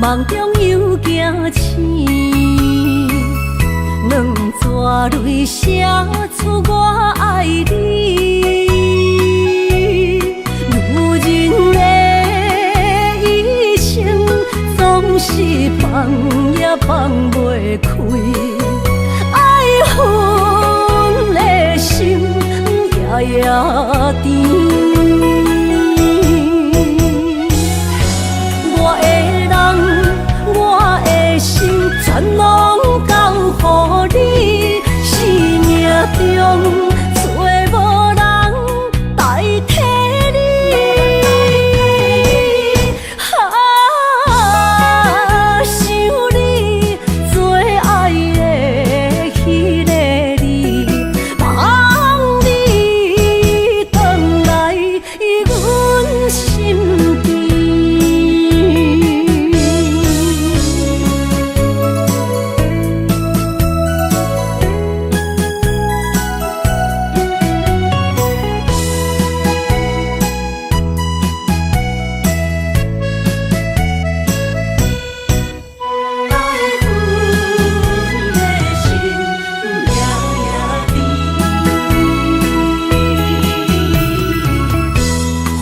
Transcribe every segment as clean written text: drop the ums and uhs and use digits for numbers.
梦中又惊醒，两纸泪写出我爱你。女人的一生总是放也放袂开，爱恨的心夜夜甜。全拢交乎你，生命中找无人代替你。想你做爱的迄个你，望你回来阮身边。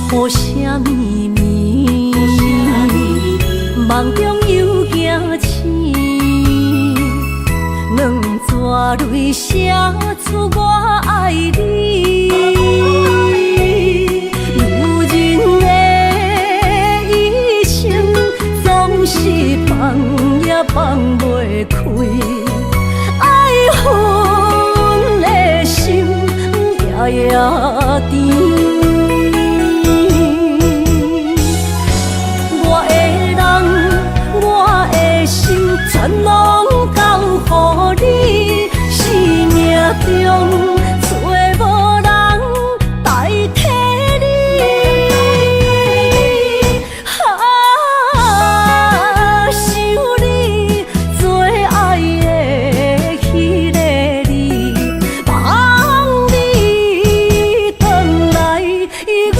雨声绵绵，梦中又惊醒，两纸泪写出我爱你。女人的一生总是放也放袂开，爱恨的心夜夜甜。全拢交乎你，生命中找无人代替你。想你做爱的迄个你，望你回来阮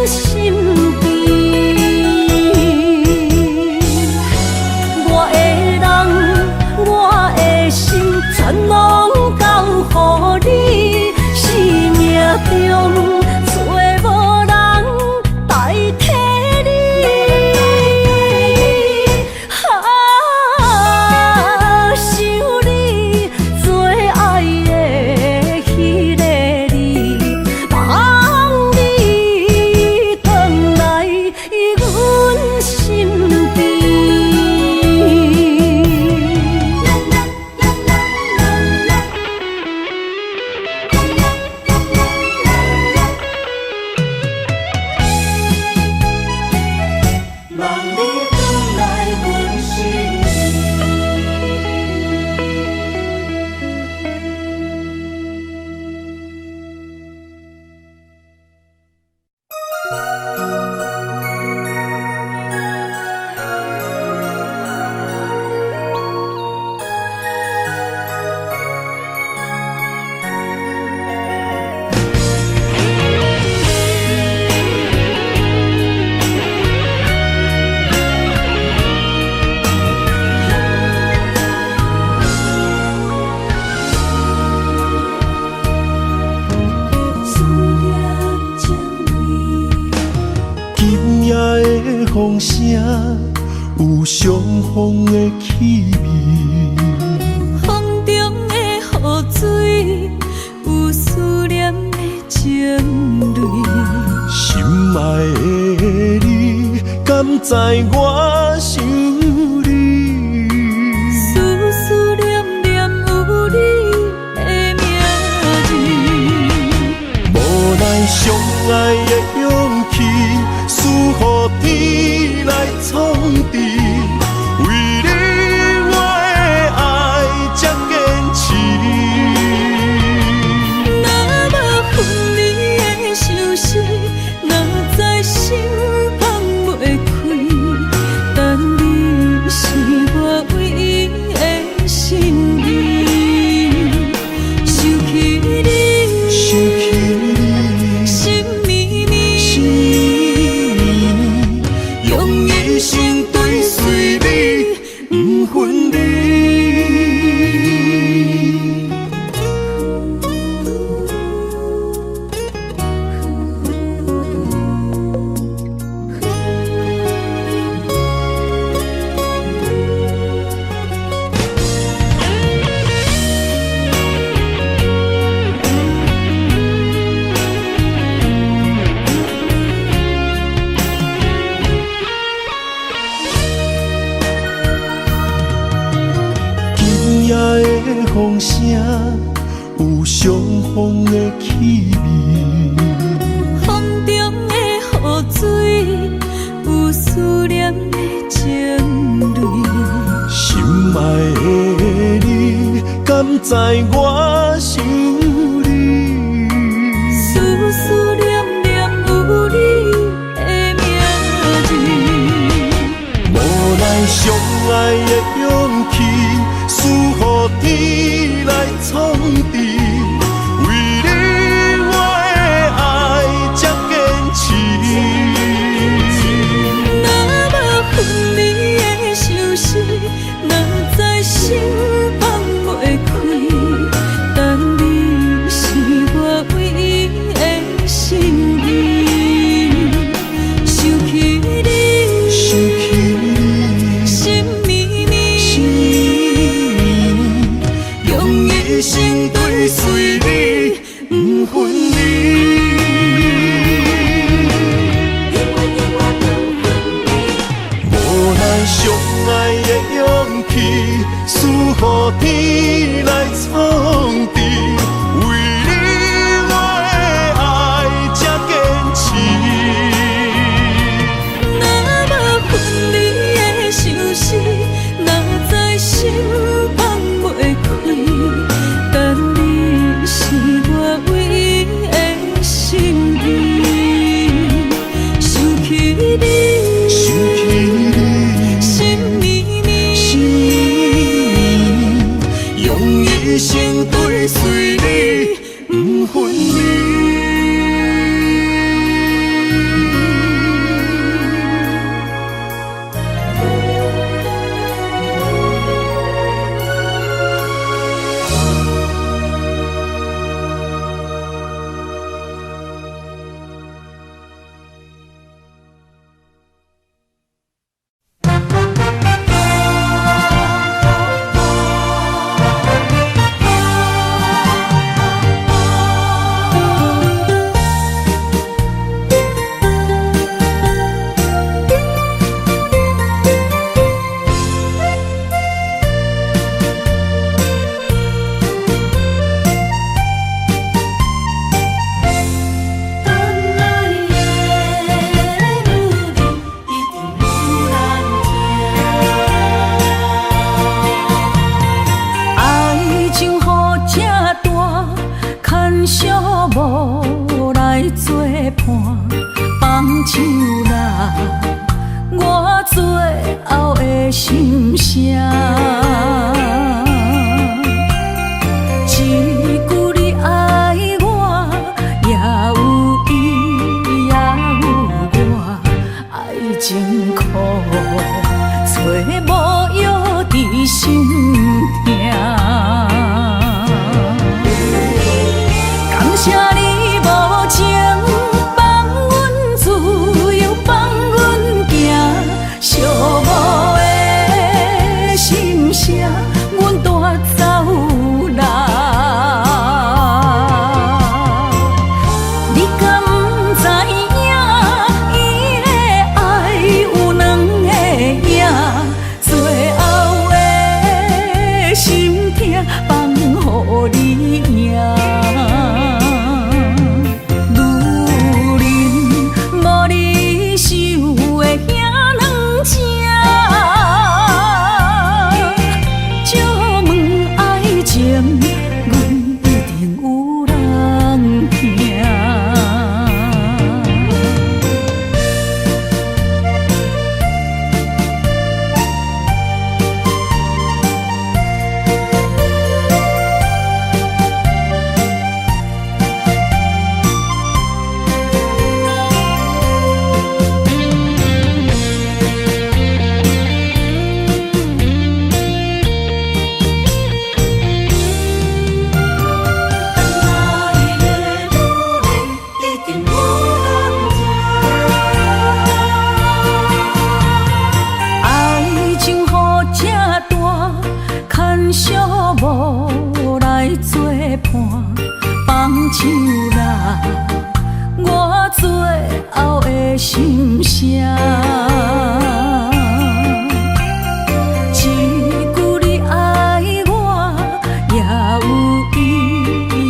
身边。全拢交乎你，生命中找无人代替你。想你做爱的迄个你，望你回来阮身边。风声有相逢的气味，风中的雨水有思念的情泪。心爱的你，敢知我想你？思念念有你的名字，无奈相爱的勇气，输予天来创治。为你我的爱才坚持。若无分离的相思，若在心放袂开，相逢的气味。风中的雨水，有思念的情泪。心爱的你，敢知我想你？思思念念有你的名字。无奈相爱的勇气，输予天来创治。为你我的爱才坚持。若无分离的相思，哪知心放袂开。但你是我唯一的心意，想起你，心绵绵，用一生追随你，不分离。无奈相爱的勇气，输予天来创治。为你我的爱才坚持。若无分离的相思，哪知心放袂开。但你是我唯一的心意，想起你，心绵绵，用一生追随你，不分离。一句你爱我，也有意义。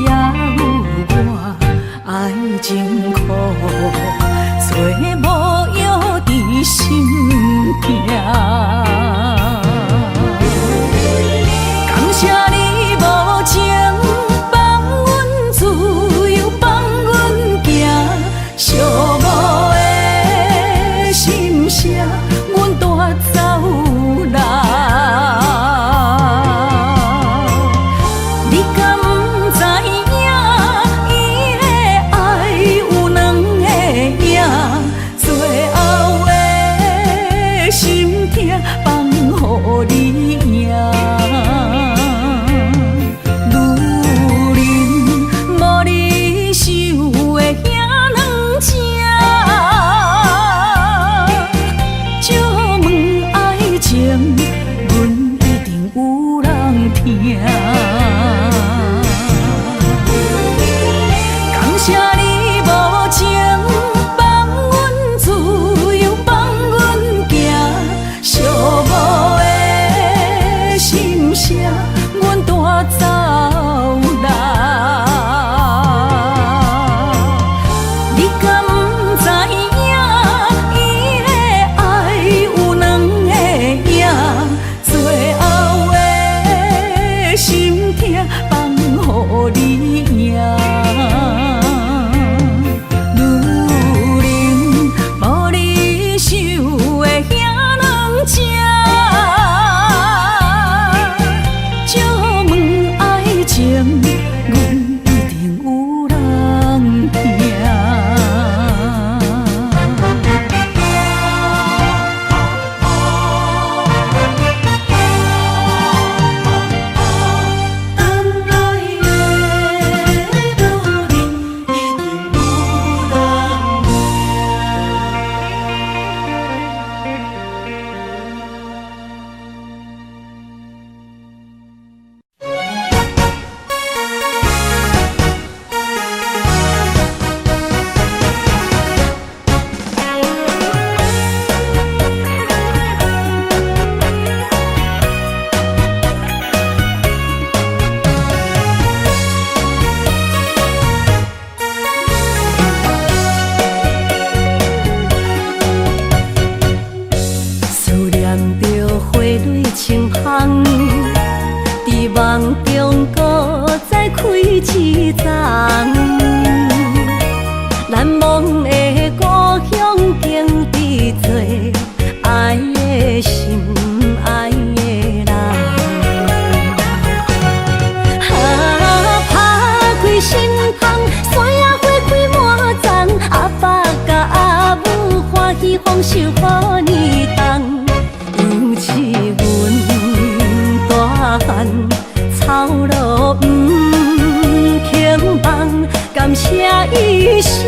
谢一生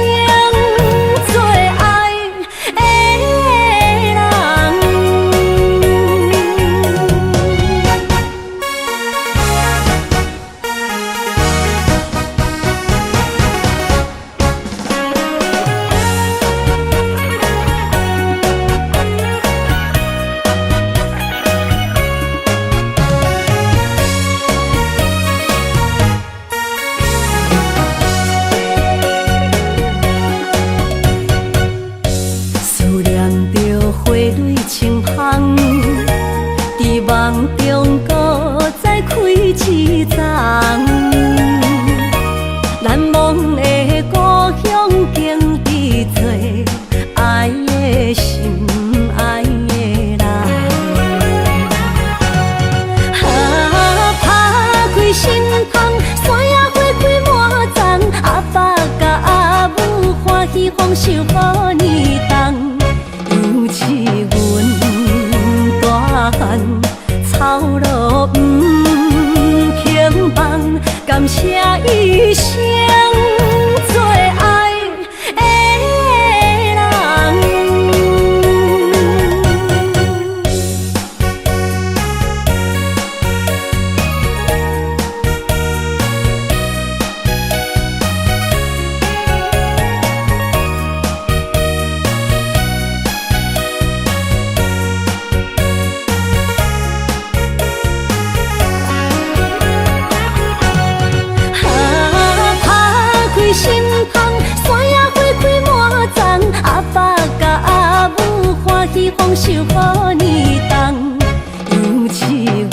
做爱的人。思念着花蕊清香，伫梦中搁再开一丛。难忘的故乡，经历做爱的心，爱的人。打开心窗，山野花开满丛，阿爸甲阿母欢喜丰收好年冬。尤是阮大汉草路不轻放，感谢一生做爱的人。心窗，山野花开满丛，阿爸甲阿母欢喜丰收好年冬。尤是阮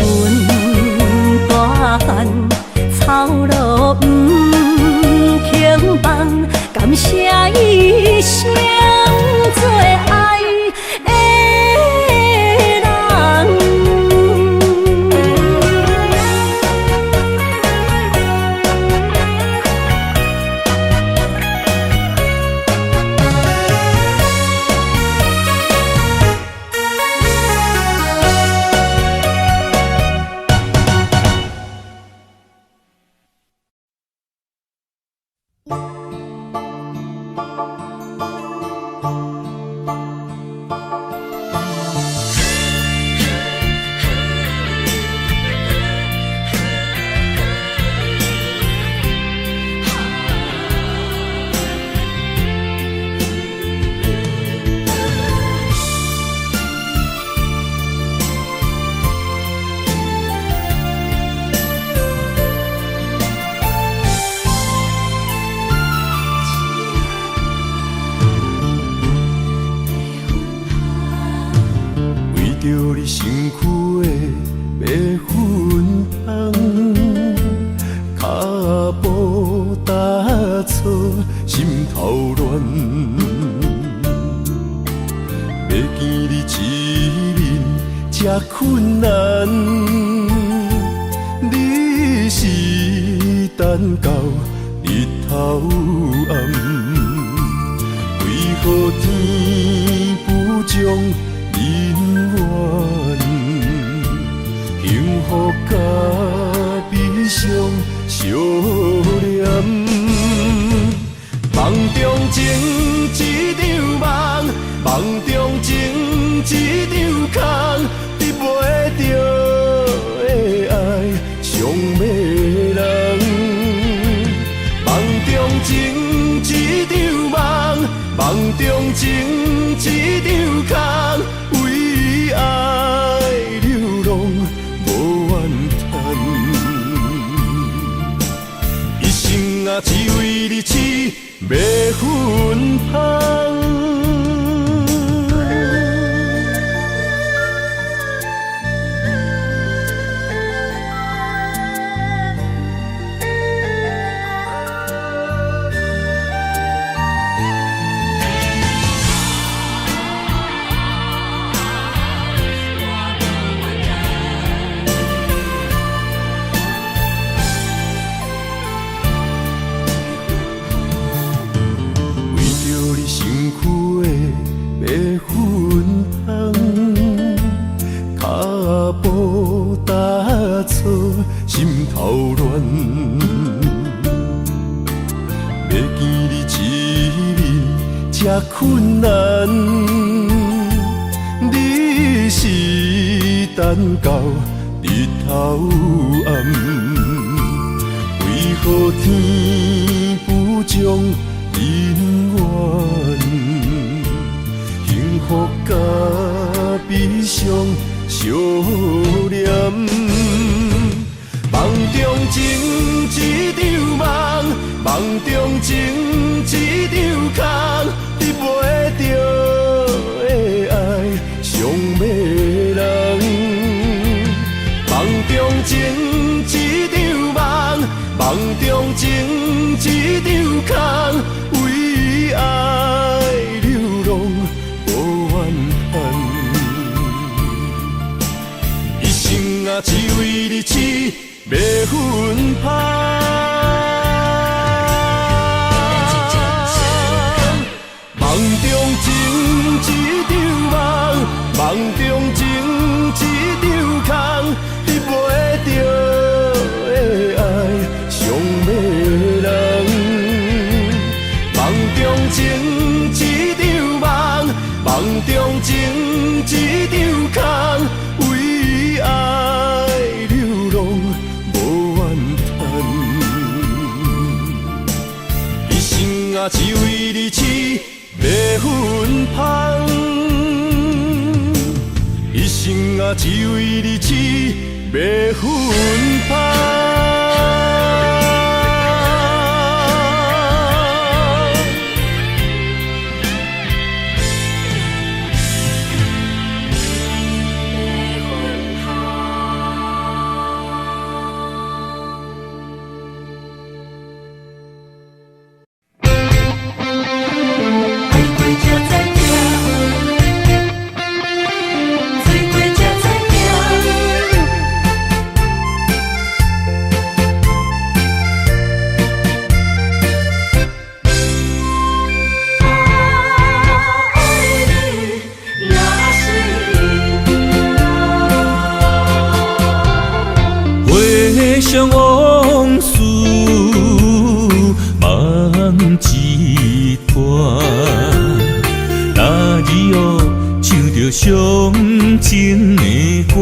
大汉草路不轻放，感谢一生做爱的人。着你身躯的白粉红，脚步踏错，心头乱。要见你一面这困难，你是等到日头暗，为何天不将人怨，幸福甲悲伤相连。梦中情一场梦，梦中情一场空，得袂着的爱上迷人。梦中情一场梦，梦中情一场空，为爱流浪无怨叹，一生啊只为你痴迷粉香。心头乱，要见你一面这困难，你是等到日头暗，为何天不将姻缘？幸福甲悲伤相连，梦中情一场梦，梦中情一场空，你陪着的爱上迷人。梦中情一场梦，梦中情一场空，为爱流浪无怨恨。一生啊，只为你痴袂分香。梦中情一场梦，梦中情一场空，你陪着的爱上迷人。梦中情一场梦，梦中情一场空，为爱流浪无怨叹。一生啊，只为你痴袂分香。一生啊，只为你痴袂分香。想往事梦一段，那日哦唱着伤情的歌，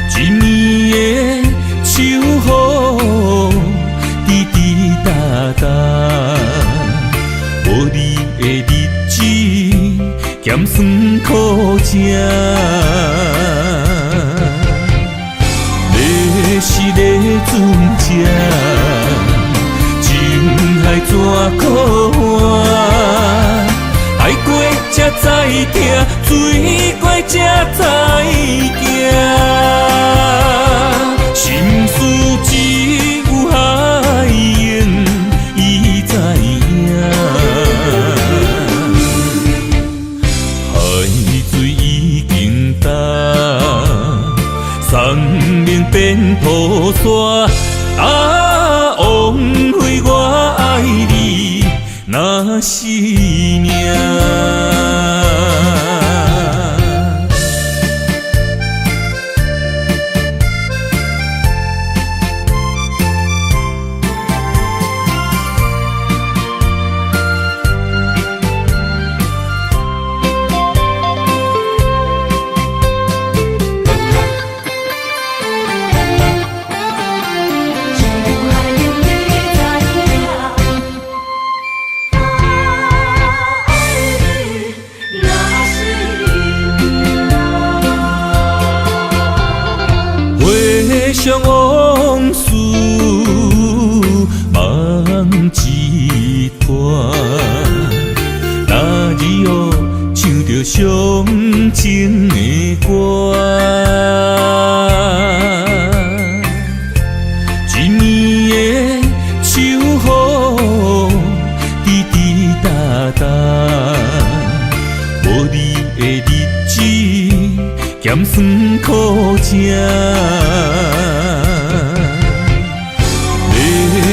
一暝的秋雨滴滴答答，无你的日子咸酸苦涩。是咧船只，情海怎可换？爱过才知疼，水过才知行。心事只有海燕伊知影，海水已经干。生命变雨伞，枉费我爱你那是命。想往事梦一段，那日哦唱着伤情的歌，一暝的秋雨滴滴答答，无你的日子咸酸苦涩。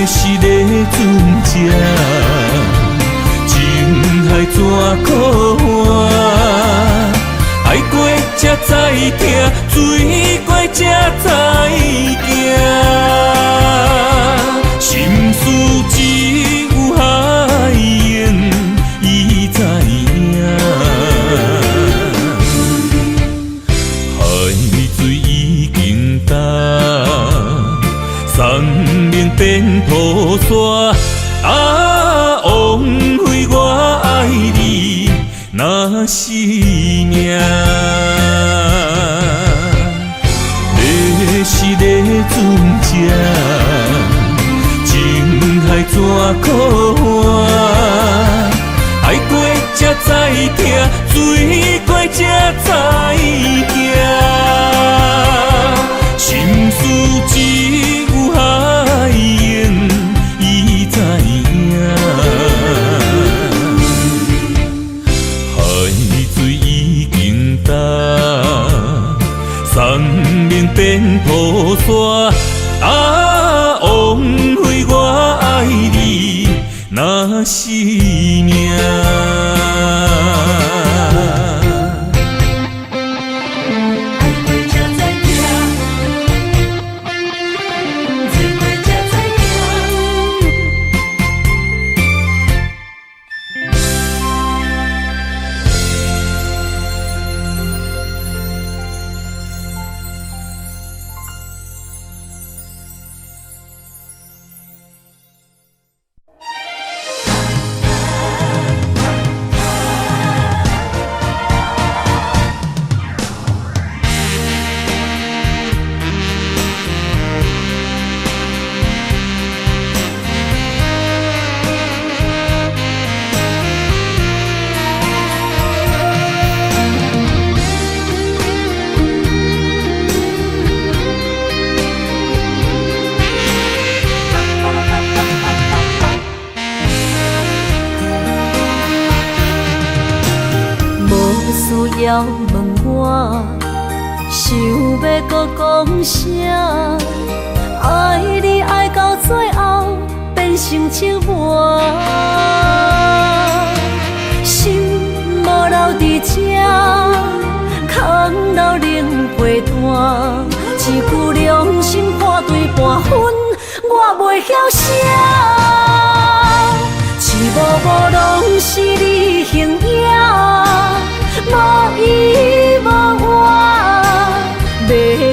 是咧船只，情海怎可换？爱过才知疼，水过才知行。生命变土沙，枉费我爱你那是命。是个船只，情海怎可换？爱过才知疼，水过才知行。心事只有海涌，伊知影。海水已经干。生命变土沙，枉费我爱你那是命。要问我，想要搁讲啥？爱你爱到最后变成寂寞，心无留伫这，空留冷陪伴。一句良心半对半分，我袂晓写。一幕幕拢是你形影。无依无我，要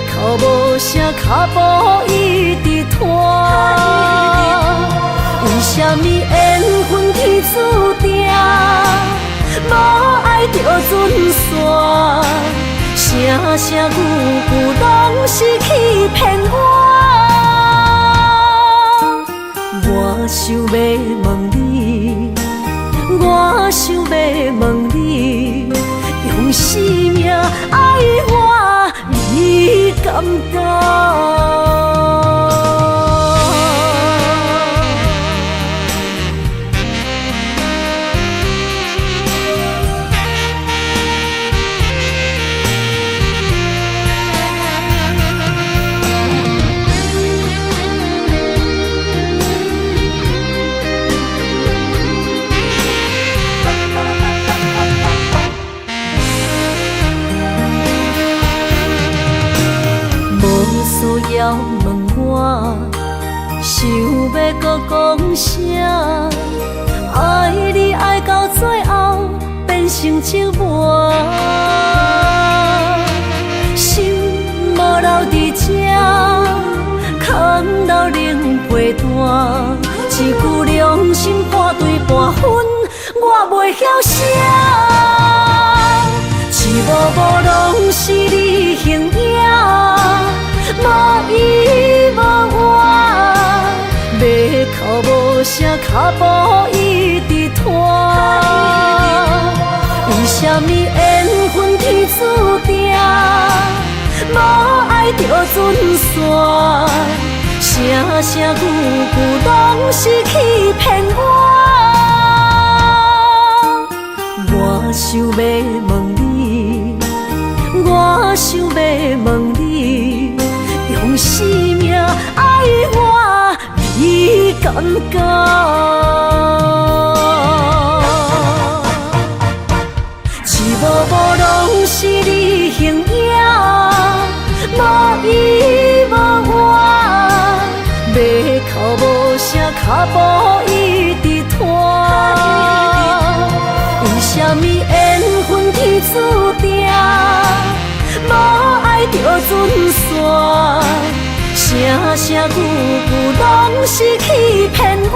哭无声，脚步一直拖。为什么缘分天注定，无爱就准线？声声句句拢是欺骗我。我想要问你，我想要问你。用生命爱我，你敢讲？要问我，想要搁讲啥？爱你爱到最后变成寂寞，心无留伫这，空留冷陪伴。一句良心半对半分，我袂晓写。一幕幕拢是你形影。无依无我，要哭无声，脚步一直拖。为什么缘分天注定，无爱就准线？声声句句拢是欺骗我。我想要问你，我想要问你。用生命爱我，你敢讲？一幕幕拢是你形影，无依无我，要哭无声，脚步一直拖。为什么缘分天注定？无爱就准线，声声句句拢是欺骗我。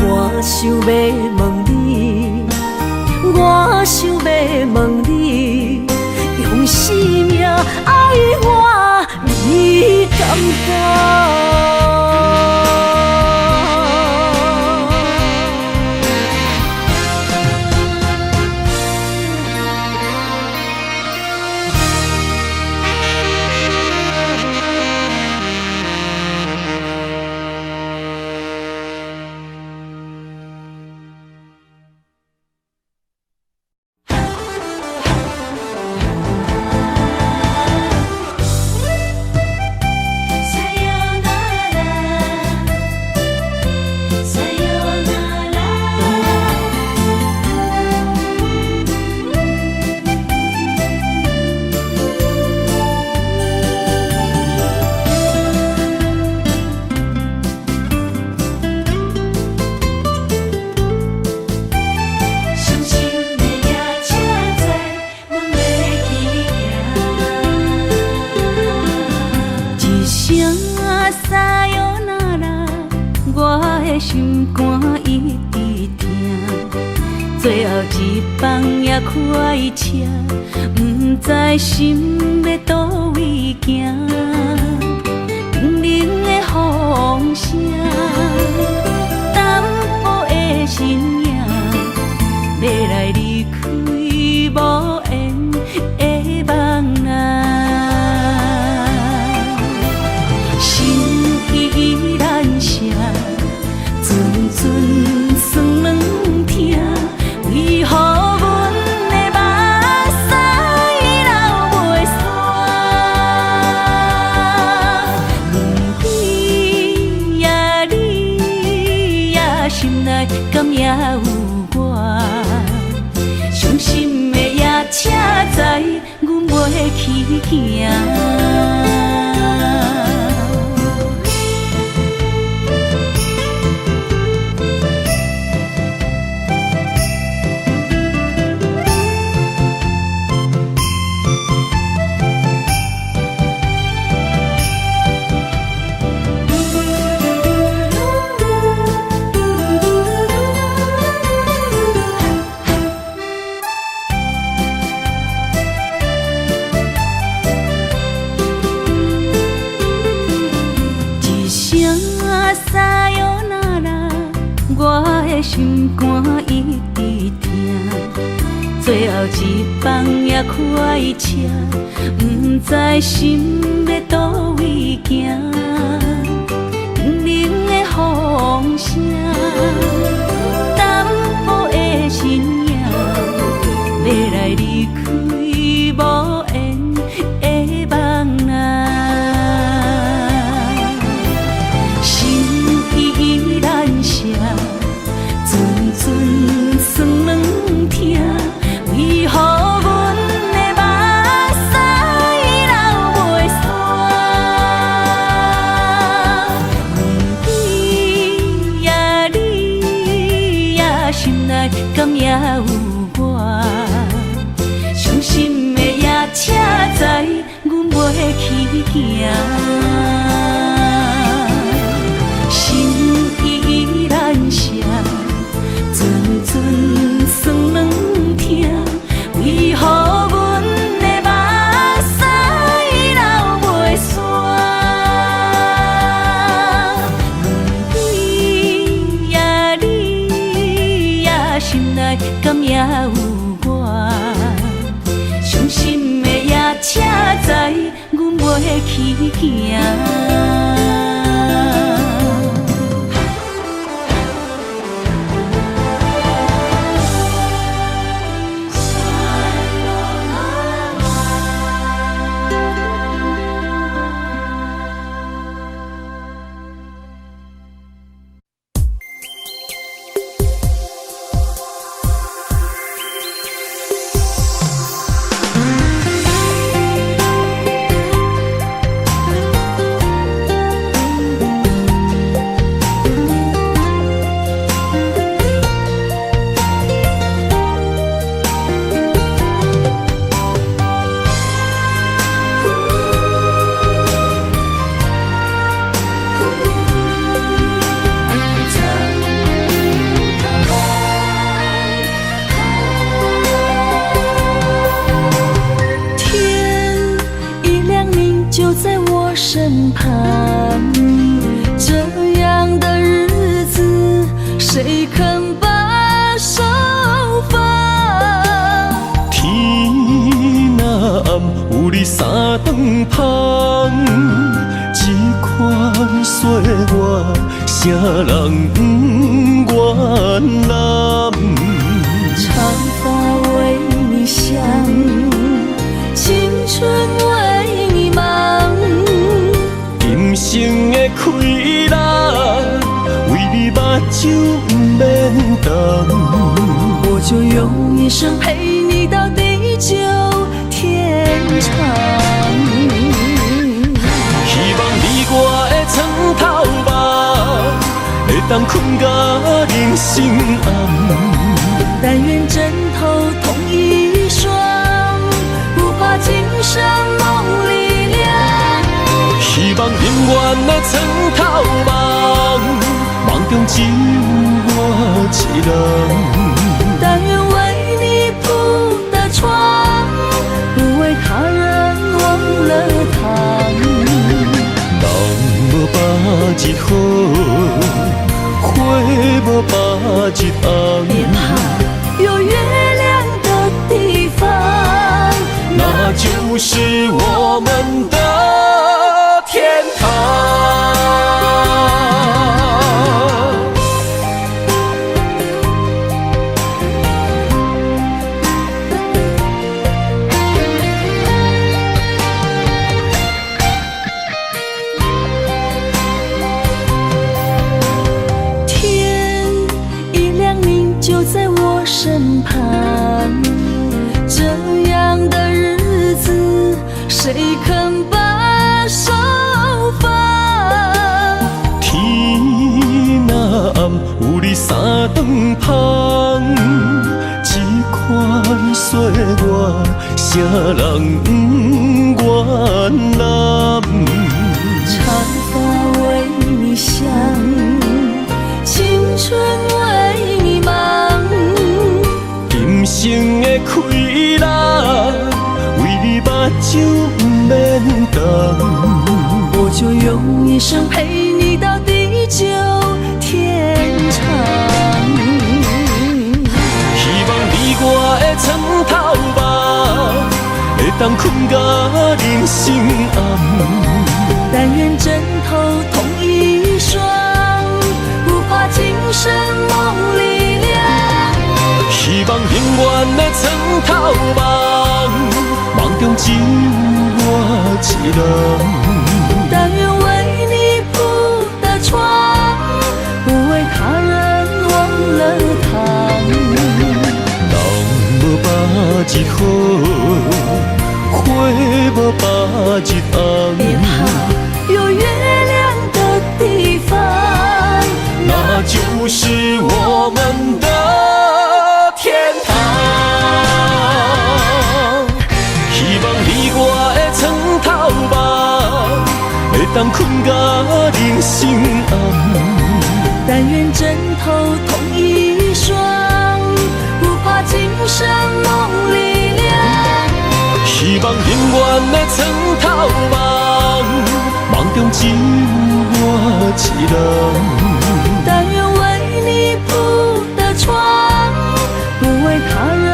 我想要问你，我想要问你，用生命爱我，你敢不？心肝一直疼，最后一放也开车，不知心要倒位行。冷冷的风声，淡薄的身影，要来离开无缘的梦啊，心依然舍。阵阵酸软疼，为何阮的目屎流袂煞？问你呀，你呀，心内敢也有我？伤心的夜车载，阮袂去行。心肝一直疼，最后一放也开车，不知心要倒位行。冷冷的风声，淡薄的身影，要来离开无缘的梦啊，心依然舍。阵酸软疼，为何阮的目屎流袂煞？问你呀，你呀，心内敢也有我？伤心的夜车载，阮袂去行。心依然舍。阵阵酸软疼，为何阮的目屎流袂煞？问你呀，你呀，心内敢也有我？伤心的夜车载，阮袂去行。身旁。这样的日子，谁肯把手放？天若暗，有你三顿香，这款岁月，谁人不原谅？长发为你香，青春为你忙。今生的快乐，为你目睭不免干。我就用一生陪你到地久天长。希望你我的床头梦，会当困甲人生暗。但愿枕头同一双，不怕今生梦里凉。希望永远的床头梦，梦中只有我一人。但愿为你铺的床，不为他人忘了糖。人无百日好，花无百日红。别怕，有月亮的地方，那就是我们的天堂。天一亮，你就在我身旁。这样的日子，谁肯把手放？天若暗，有你三顿香，这款岁月，谁人不原谅？长发为你香，青春为你忙。今生的快乐，为你目睭不免干。我就用一生陪你到地久天长。希望你我的床头梦，会当困甲人生暗。但愿枕头同一双，不怕今生梦里凉。希望永远的床头梦，梦中只有我一人。但愿为你铺的床，不为他人忘了糖。人无百日好，花无百日红。别怕，有月亮的地方，那就是我们的天堂。希望你我的床头梦，会当困甲人生暗。但愿枕头同一双，不怕今生梦里凉。希望永远的床头梦，梦中只有我一人。但愿为你铺的床，不为他人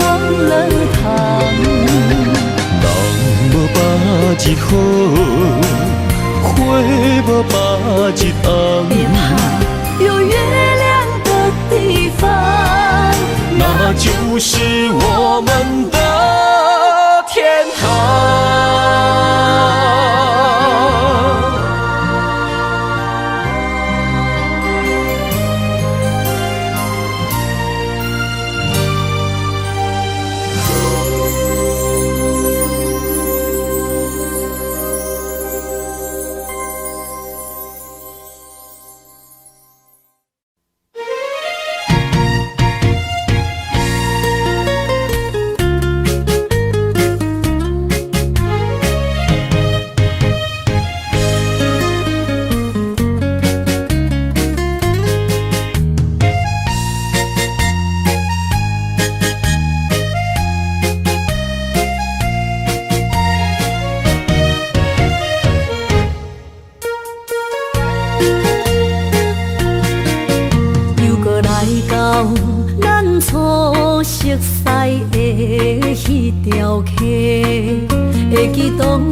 忘了糖。人无百日好，花无百日红。别怕，有月亮的地方，那就是我们的天堂。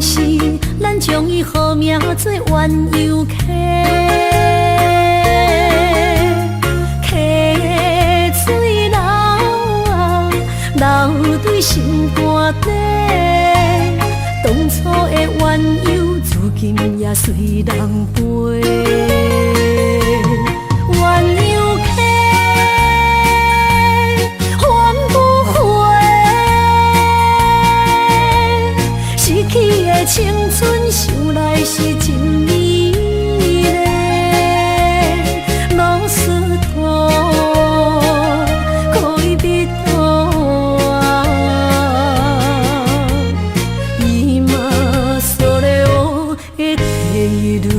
时，咱将伊好名做鸳鸯溪。溪水流啊，流对心肝底。当初的鸳鸯，如今也随人飞。鸳鸯溪，换不回。失去的青春，想来是真美丽。老师徒，可以别途啊，伊嘛所了的地路。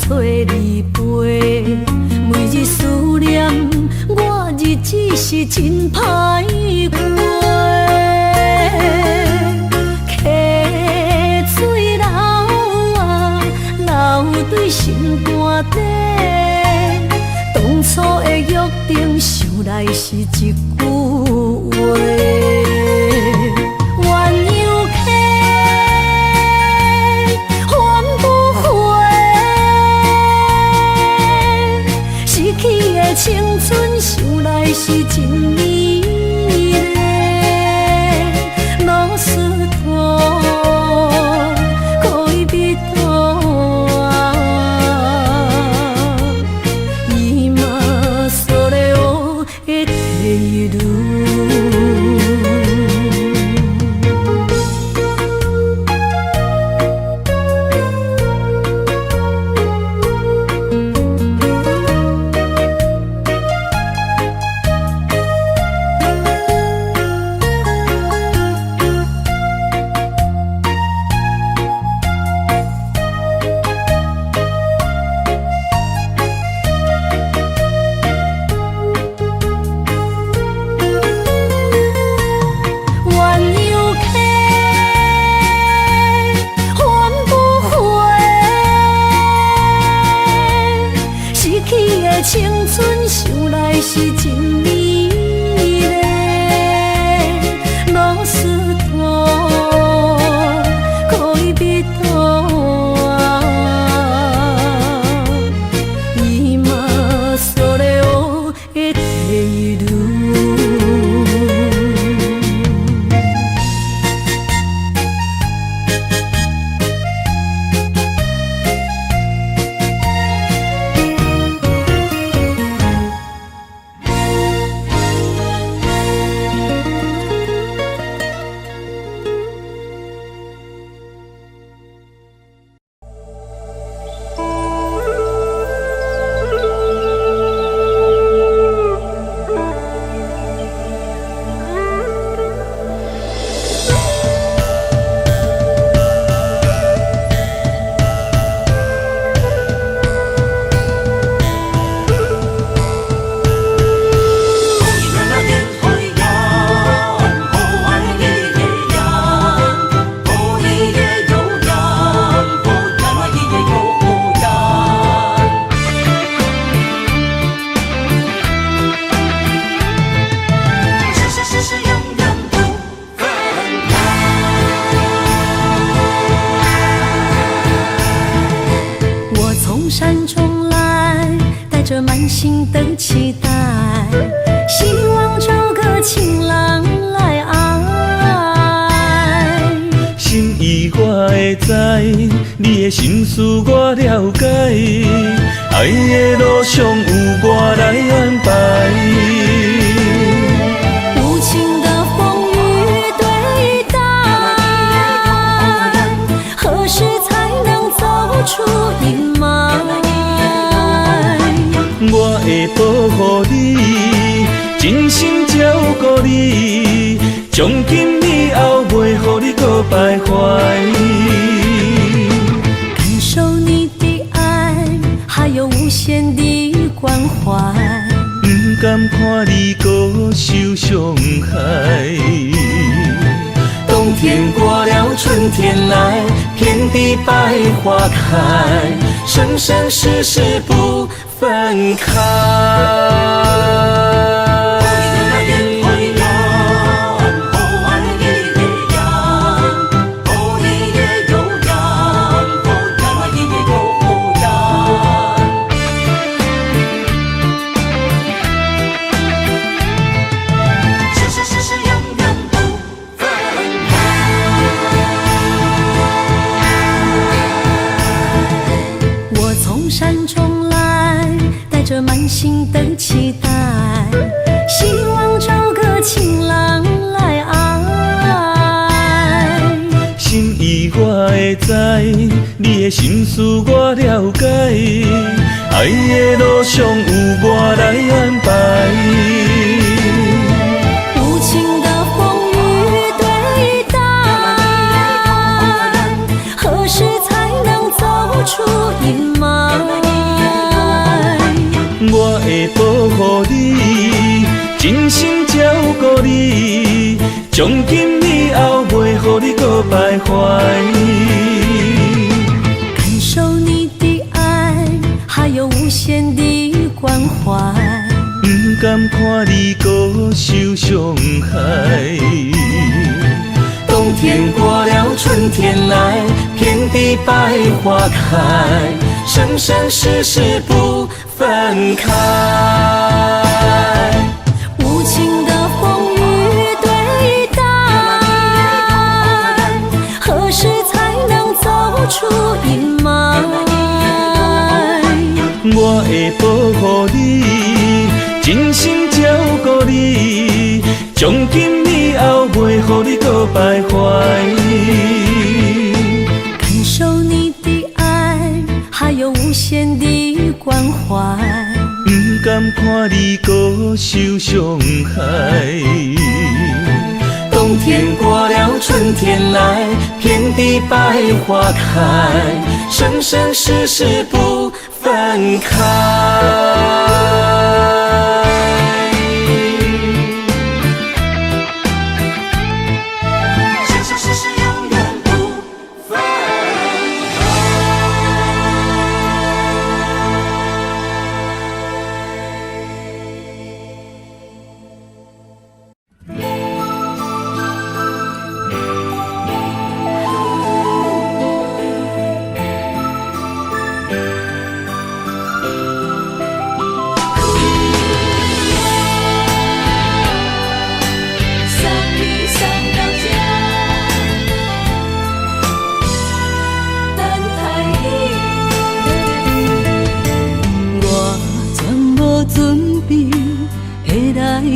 找你陪，每日思念，我日子是真歹过。溪水流啊，流对心肝底。当初的约定，想来是一句话。青春想来是真美丽，老师徒，可以别途啊，伊嘛所了的地路。青春想来是真美丽，老师徒，可以别途啊，伊嘛所了的地路。山中来，带着满心的期待，希望找个情郎来爱。心意我会知，你的心思我了解，爱的路上有我来安排。无情的风雨对待，何时才能走出阴霾？我会保护你，真心照顾你，从今以后袂予你搁徘徊。感受你的爱，还有无限的关怀。不甘看你搁受伤害。冬天过了，春天来，遍地百花开，生生世世不分开。满心的期待，希望找个情郎来爱。心意我会知，你的心思我了解，爱的路上有我来安排。无情的风雨对待，何时才能走出阴霾？我会保护你，真心照顾你，从今以后袂予你搁徘徊。感受你的爱，还有无限的关怀。不甘看你搁受伤害。冬天过了，春天来，遍地百花开，生生世世不分开。无情的风雨对待，何时才能走出阴霾？我会保护你，真心照顾你，从今以后袂予你搁徘徊。感受你的爱，还有无限的关怀。不甘看你搁受伤害。冬天过了，春天来，遍地百花开，生生世世不分开。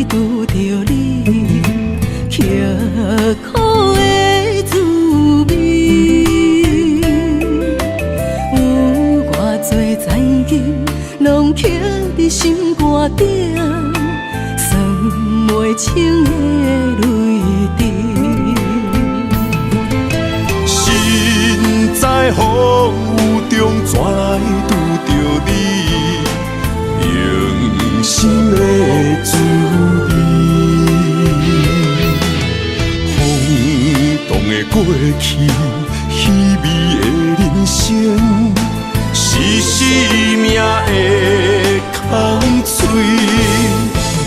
拄着你，刻苦的滋味，有偌多知音，拢刻伫心肝顶，算袂清的泪滴。心在风雨中，怎来拄着你？用心的滋味，风动的过去，稀微的人生，是生命的空嘴，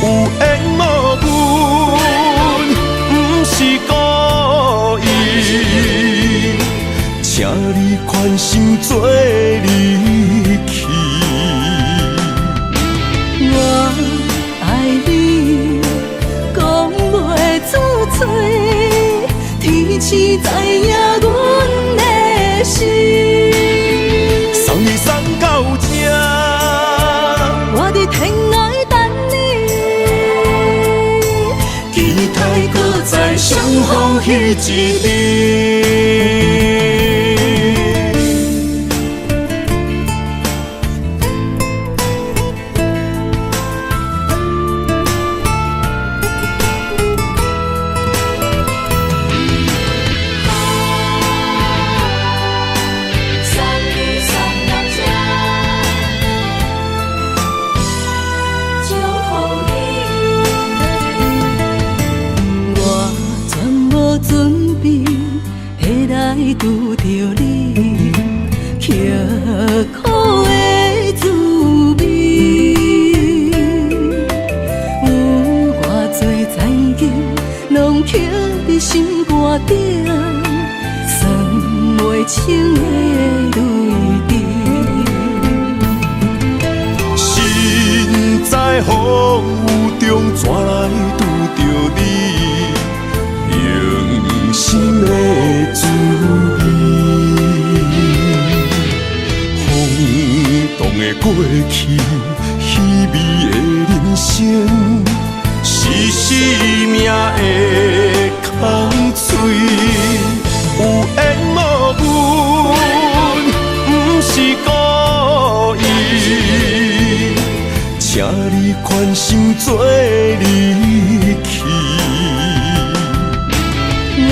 有缘无分，不是故意，请你宽心做离去。我爱你，讲袂出嘴，天赐知影阮的心。送你送到这，我伫天涯等你，期待搁再相逢彼一日。拄着你，刻苦的滋味。有偌多残景，拢刻伫心肝顶，算袂清的泪滴。心在风雨中，怎来拄着你？用心的滋味，轰动的过去，稀微的人生，是生命的空嘴，有缘无分，不是故意，请你宽心做离去。我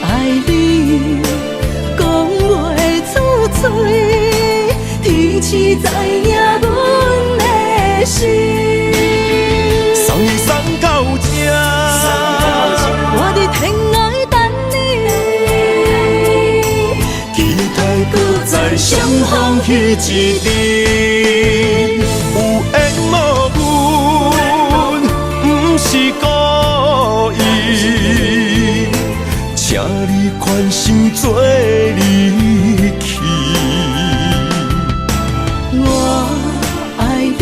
爱你，讲袂出嘴，天赐知影阮的心。送你送到这，我伫天涯等你，期待搁再相逢彼一日。有缘无分，不是故意，请你宽心做离去。我爱你，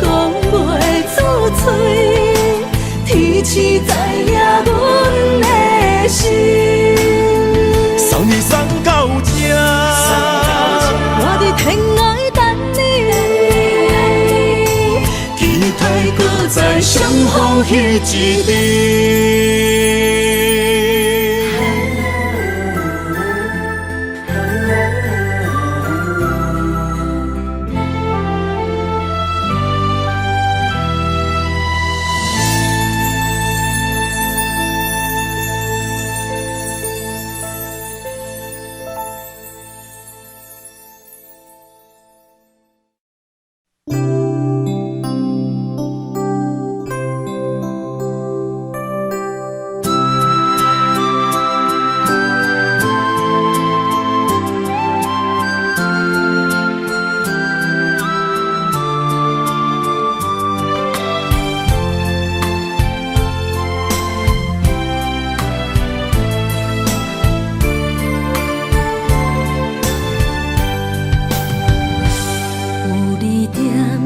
讲袂出嘴，天赐知影阮的心。送你送到这，我伫天涯等你，期待搁再相逢彼一日。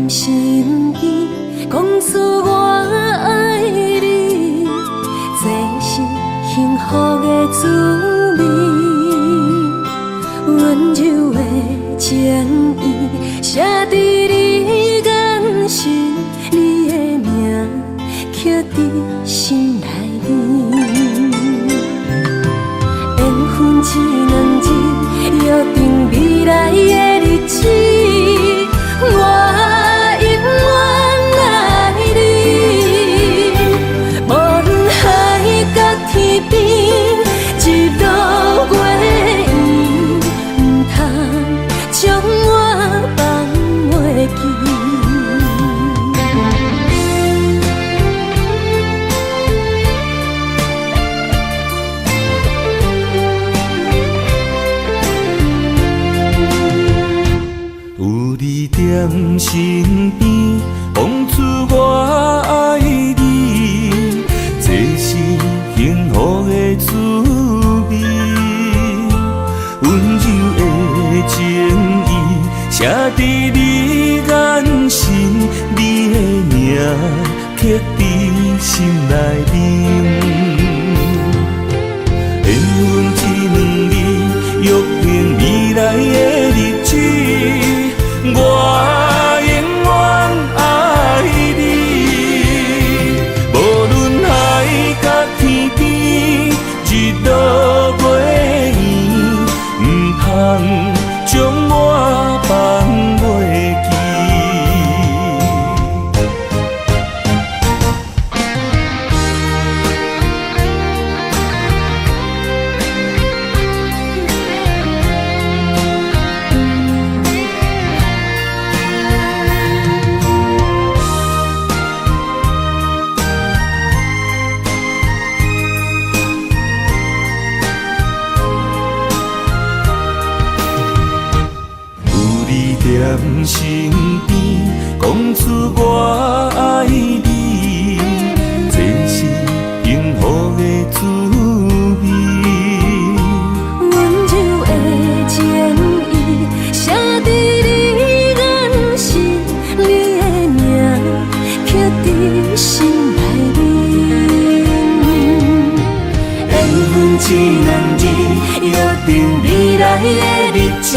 心意，讲出我爱你，这是幸福的滋味。温柔的情意，写伫你眼神，你的名刻伫心内面。缘分一两日，约定未来的日子。我永远爱你，无论海角天边，一路过缘，唔通将我放袂记。有你踮身边，讲出我爱你，这是幸福的滋味。温柔的情意，写伫你眼神，你的名刻伫心内面。缘分一两日，约定未来的日子。我永一两日，约定未来的日子，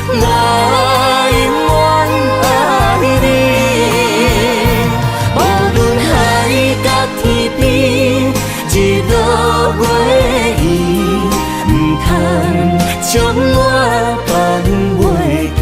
我永远爱你。无论海角天边，一路袂远，唔通将我放袂记。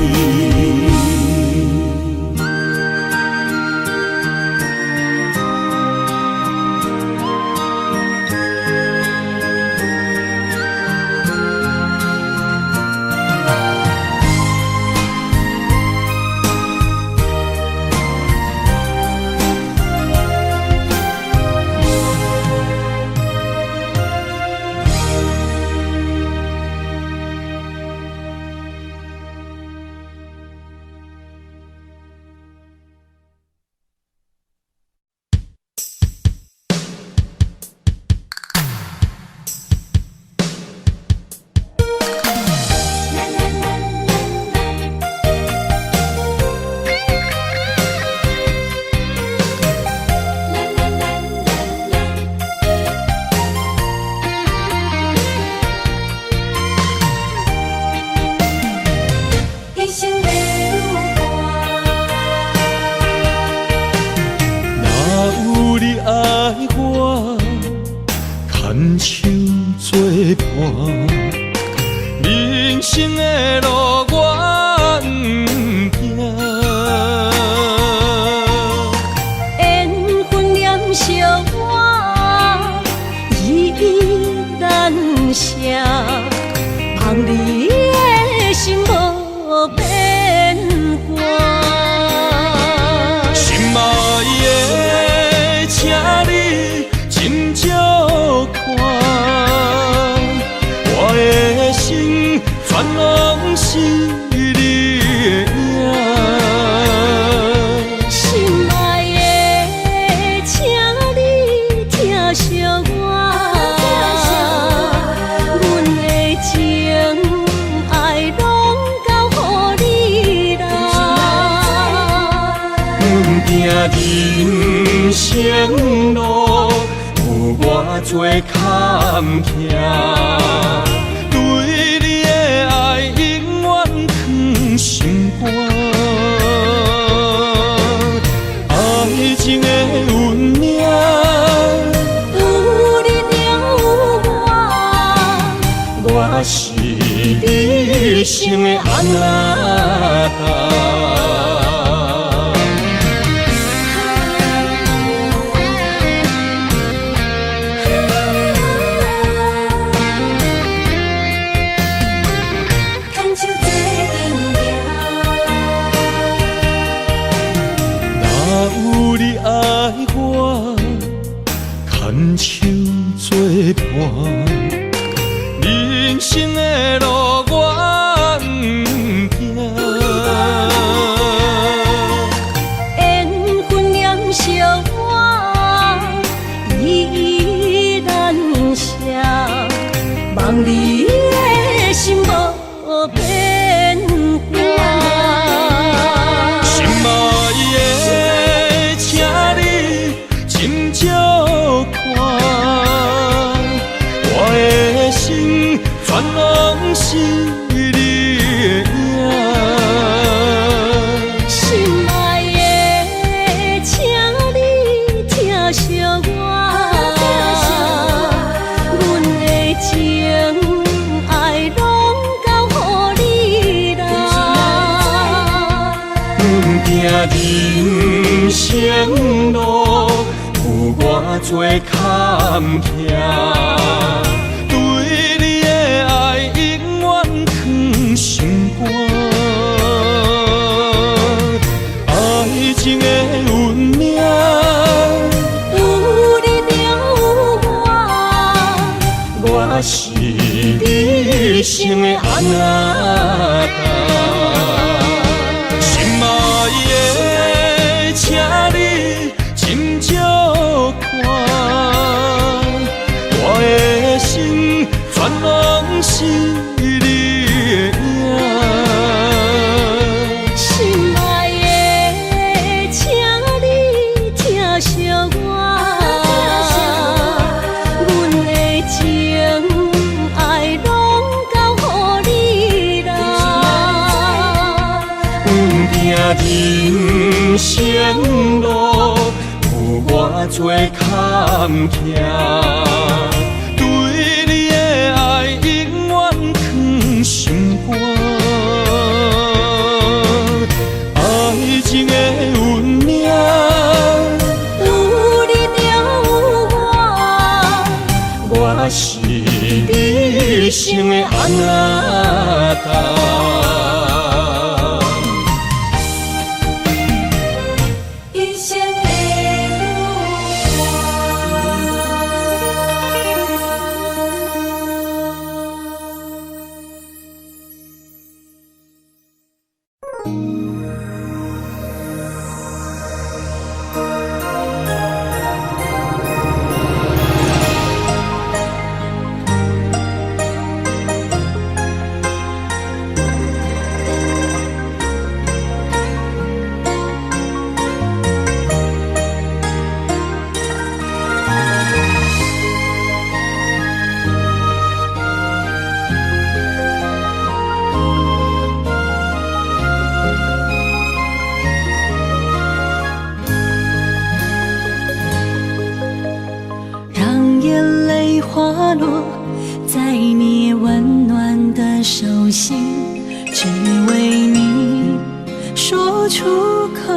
人生的路我不行，缘分念惜我，依依难舍，望你的心无变卦。心爱的，请你斟酌看。全拢是你的影，心爱的，请你疼惜我，阮的情爱拢交予你啦。行人生路有偌多坎坷。心肝，爱情的运命，有你才有我是你生的安那达。牵手作伴，人生的路我不行，缘分念惜我，依依难舍，望你的心无变卦。心爱的，请你斟酌看，我的心全拢是你的影。心爱的，请你疼惜我，阮的情爱拢交予你啦。行人生路有偌多坎坷，对你的爱永远藏心肝。爱情的运命，有你才有我是你生的安那达。心爱的，请你斟酌看，我的心全拢是你的影。心爱的，请你疼惜我，阮的情前路，有我做坎坷，对你的爱永远藏心肝。爱情的运命，有你有我，我是你生的阿那达。一生的让眼泪滑落在你温暖的手心，只为你说出口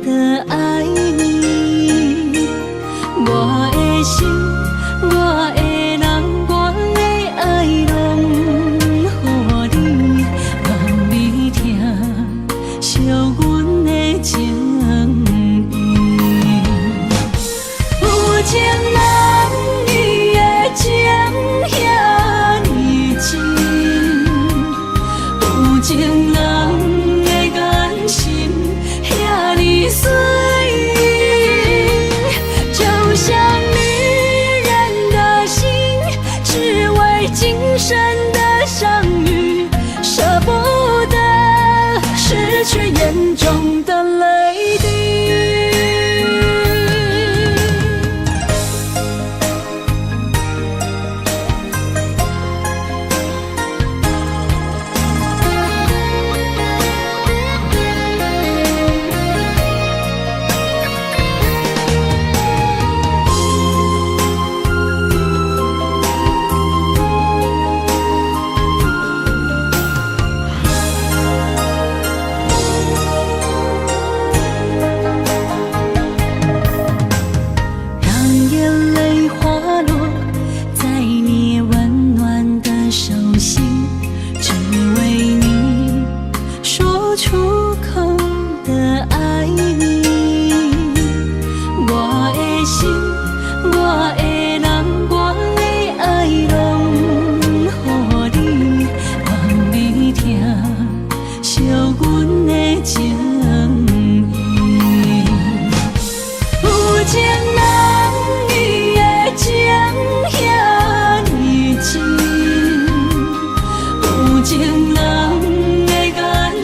的爱你。我的心，我的人，我的爱拢予你，望你听惜阮的情意。有情人你的情遐尼真，有情人的眼神遐尼水，就像女人的心，只为今生的相遇，舍不得失去眼中的泪滴。让眼泪滑落在你温暖的手心，只为你说出口的爱你。我的心，我的人，我的爱拢予你，望你听惜阮的情意。有情人你的情遐尼真，有情人的眼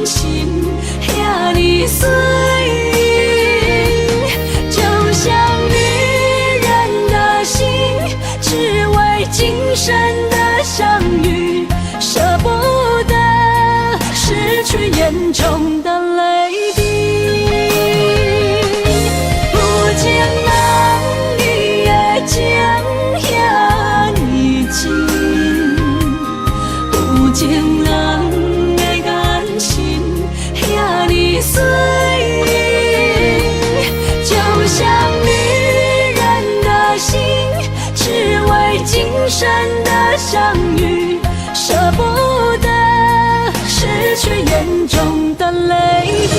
神遐尼水，就像女人的心，只为今生的相遇，舍不得失去眼中的泪滴。有情人你的情遐尼真，有情人的眼神遐尼水，就像女人的心，只为今生的相遇，舍不得失去眼中的泪滴。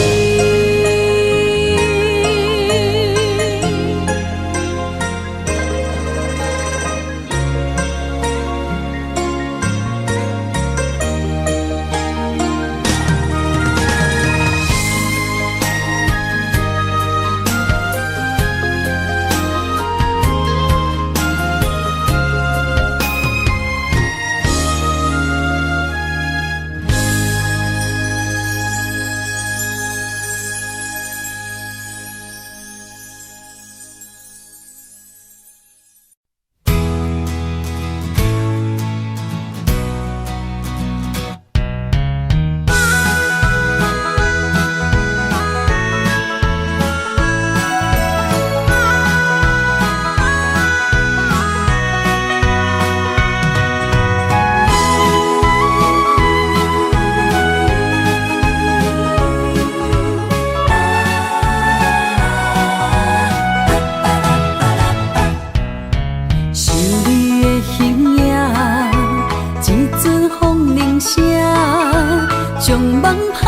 梦打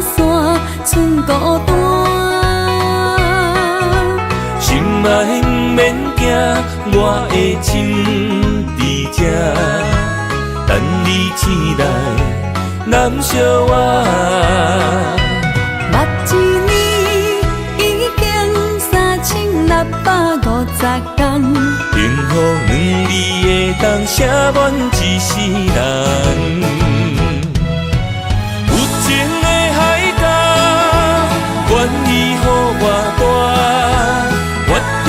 散，剩孤单。心爱不免惊，我的心伫这，等你醒来，难相我。目一年已经3650天，幸福两字会当写满一世人。有情的海角，愿意予我大，我就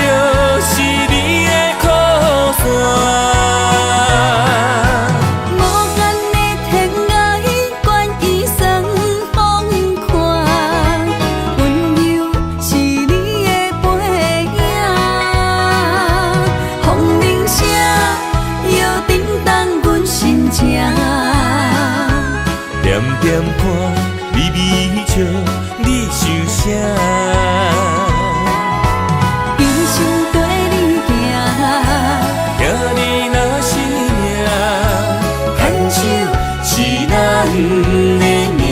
是你的靠山。无限的天涯，愿意算风看，温柔是你的背影。风铃声，摇叮当阮心情。点点看，微微笑，你想啥？一生跟你行，行你若是命，牵手是咱的命。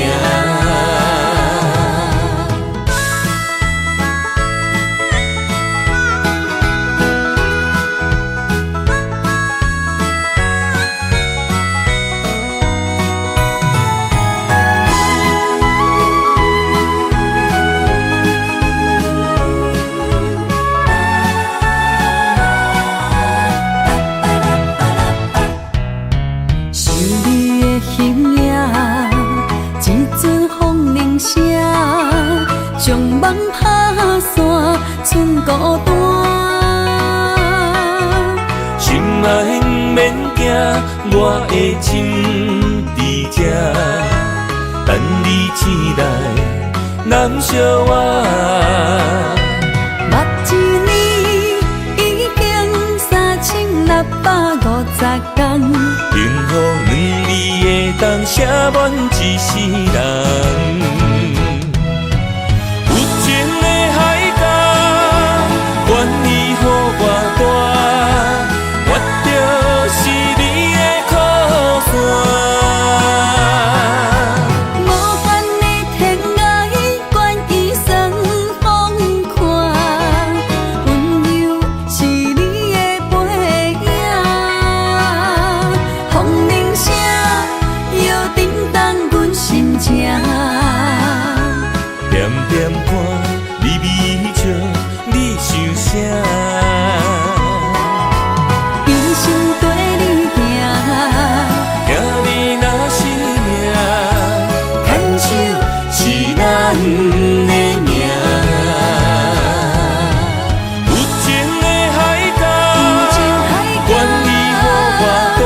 想你的形影，一阵风铃声，将梦打散，剩孤单。心爱不免惊，我的心伫这，等你醒来，难相我。目一年已经3650天，幸福两字会当写满一世人。有情的海角，愿意予我大，我就是你的靠山。无限的天涯，愿意算风看，温柔是你的背影。风铃声，摇叮当阮心情。点点看，微微笑，你想啥？一生跟你行，行你若是命，牵手是咱的命。有情的海角，愿意予我大，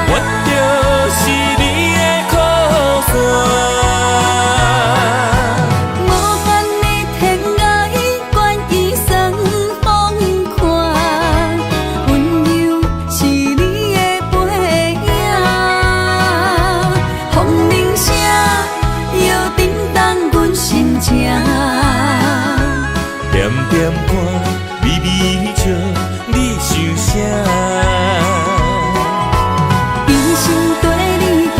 我就是你的靠山。无限的天涯，愿意算风看，温柔是你的背影。风铃声，摇叮当阮心情。点点看，微微笑，你想啥？一生跟你行，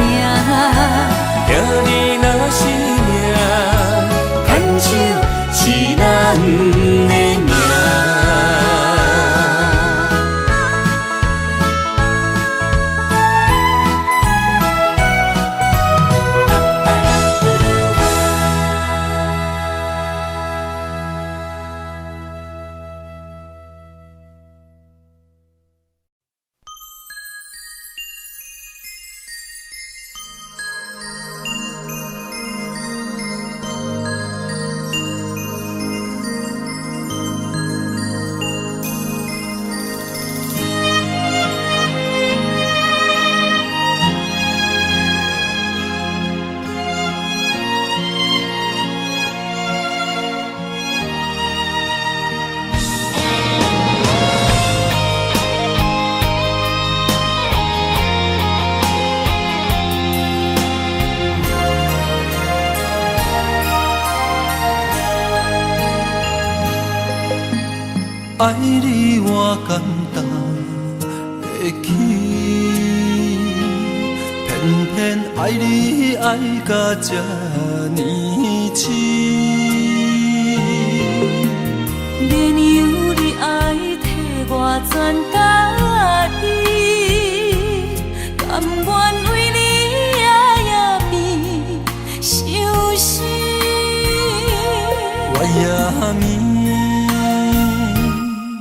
行你若是命，牵手是咱的命。爱你偌简单会起，骗偏爱你爱到这呢深。连由你爱替我全答应，甘愿为你夜变伤心。我也眠，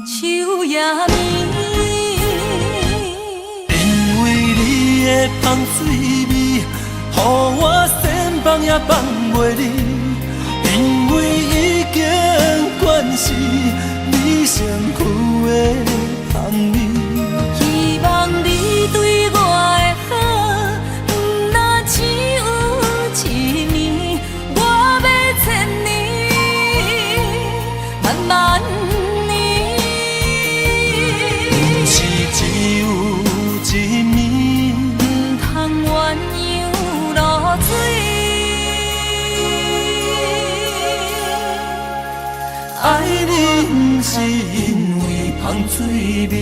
手也眠，因为你的香水味，予我先放也放袂离。因为已经惯是你身躯的香味，希望你对我的好，不若只有一年，我要千年，万万年。不是只有一年，不通鸳鸯落水。爱你不是因为香水味。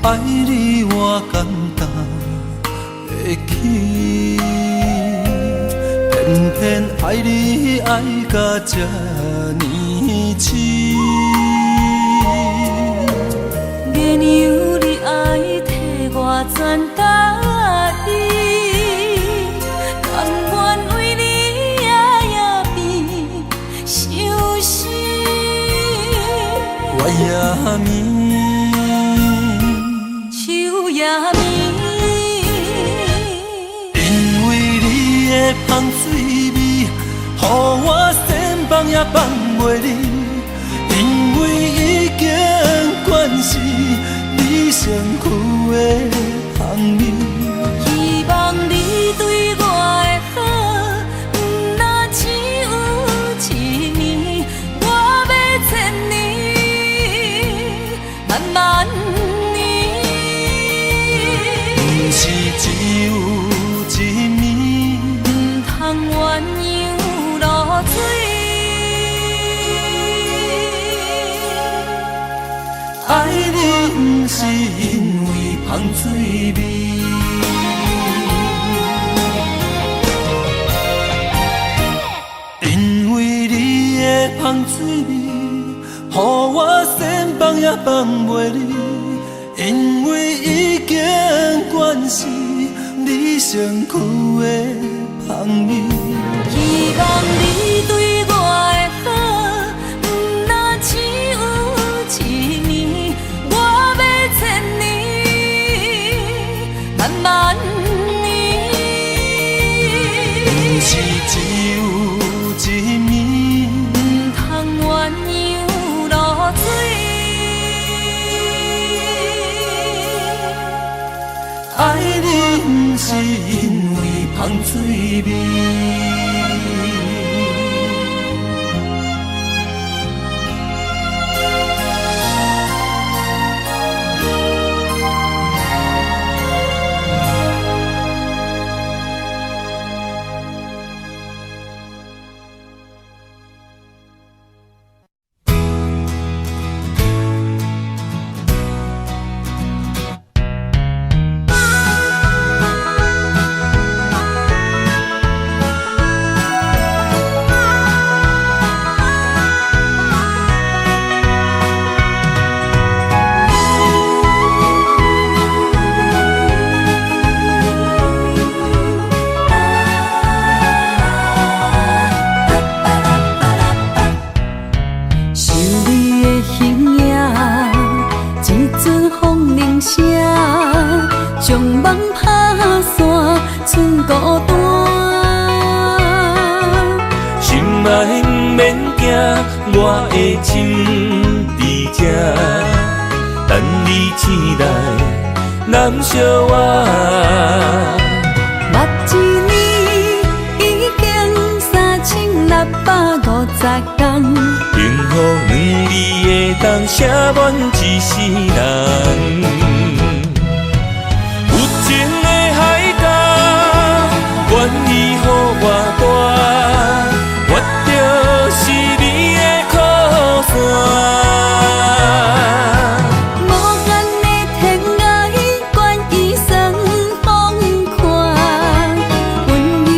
爱你我简单会起，偏偏爱你爱到这呢深。连由你爱替我全答应，甘愿为你夜变伤心。我也眠，手也眠，因为你的香水味，予我先放也放袂离。因为已经惯是你身躯的香味，希望你对我的好，不若只有一年，我要千年，万万年。不是只有一年，不通鸳鸯落水。爱你不是因为香水味，因为你的香水味，予我先放也放袂离。因为已经惯是你身躯的香味，希望你对我的好，不若只有一年，我要千年，万万年。不是只有一年，不通鸳鸯落水。爱你不是因为香水味。我的心伫这，等你醒来，难相我。一年已经3650天，幸福两字会当写满一世人。有情的海角，愿意予我大，我就是你的靠山。无限的天涯，愿意算风看，温柔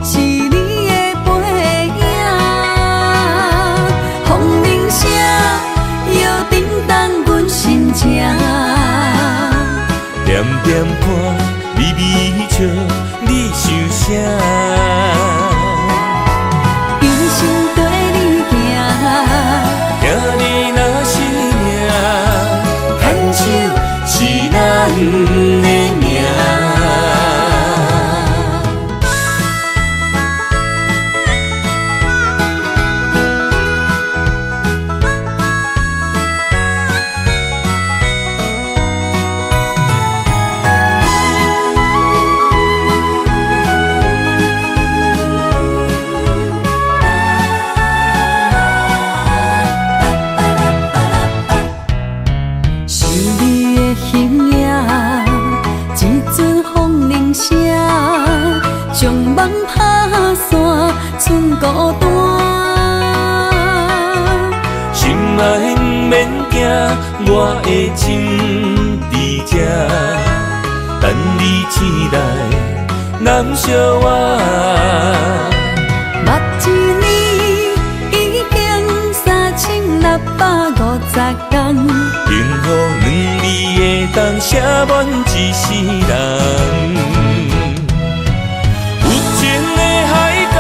是你的背影，风铃声摇震动阮心情。点点看，微微笑，你想啥？人生跟你行，听你若是命，牵手是咱的命。想你的形影，一阵风铃声，将梦打散，剩孤单。心爱不免惊，我的心伫这，等你醒来，难相我。目一年已经3650天，幸福两字会当写满一世人。有情的海角，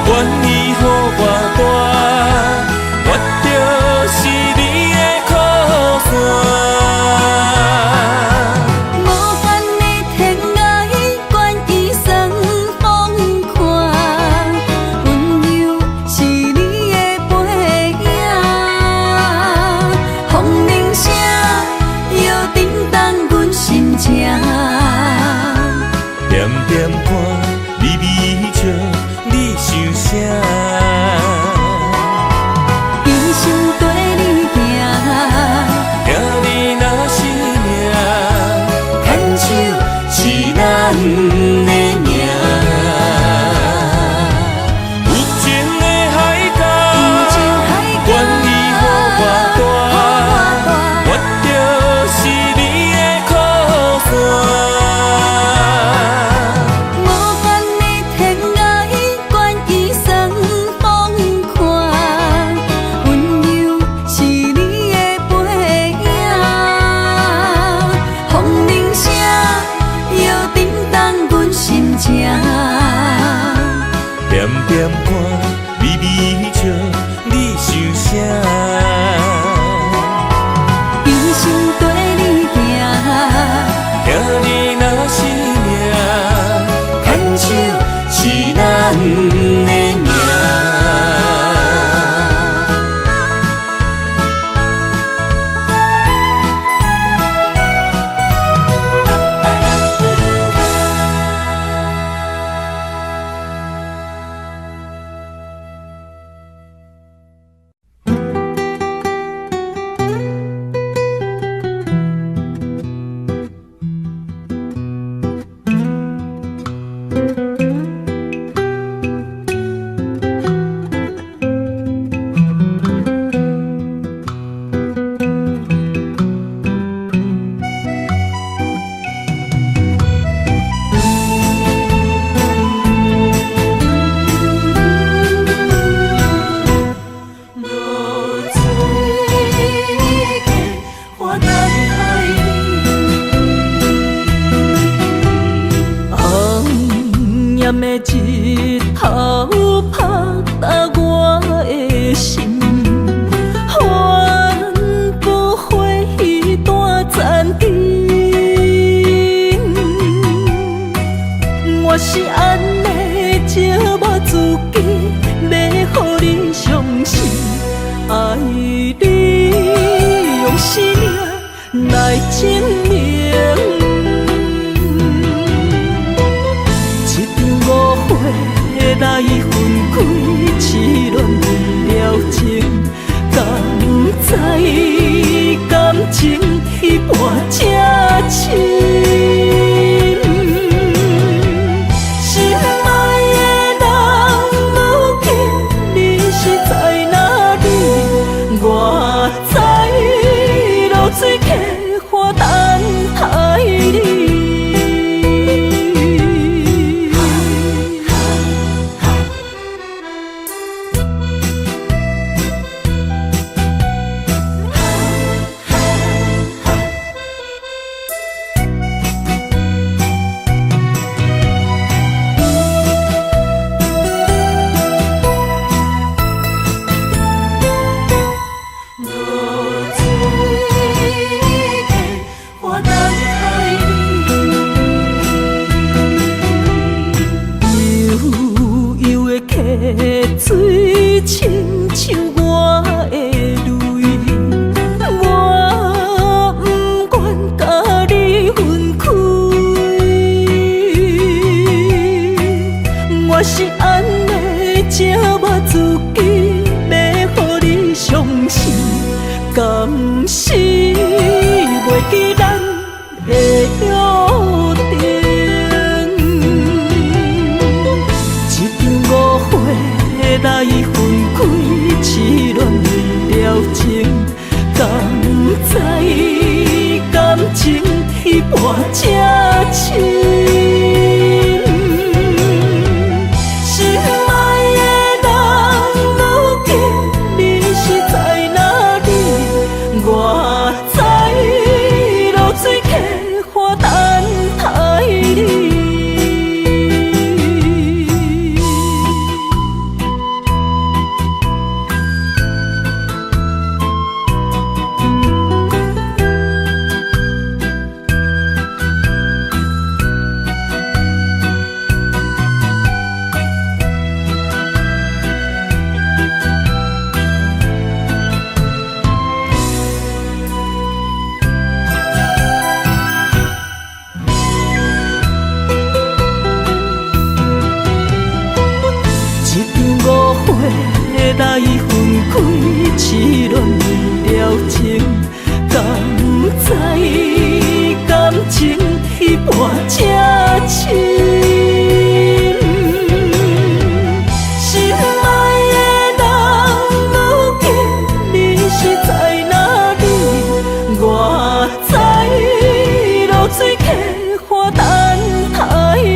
愿意予我大，我就是你的靠山。无限的天涯，愿意算风看，温柔是你的背影，风铃声摇震动阮心情。点点看，微微笑，你想啥？人生跟你行，听你若是命，牵手是咱的命。有情的海角，愿意予我大，我就是你的靠山。无限的天涯，愿意算风看，温柔是你的背影，风铃声摇震动阮心情。点点看，微微笑，你想啥？人生跟你行，听你若是命，牵手是咱的命。来证明，情一半才深。心爱的人，如今你是在哪里？我知落水客花等待你。水亲像我的泪，我不愿甲你分开。我是安尼折磨自己，要予你相信，敢是袂记咱的约定。来分开，痴恋了情，敢知感情一半才深。心爱的人，如今你是在哪里？我知落水客花等待你。来分开，痴恋了情，敢知感情一半才深。心爱的人，如今你是在哪里？我知落水客花等待你。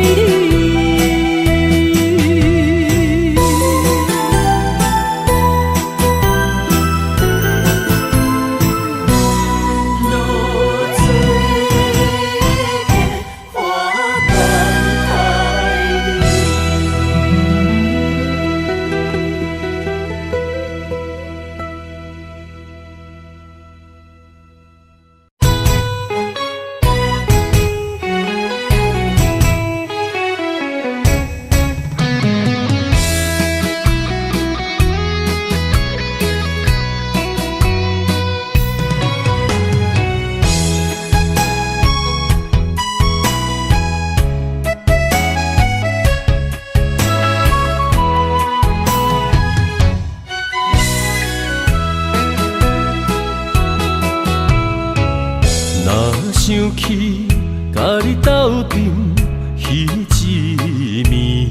想起甲你斗阵彼一暝，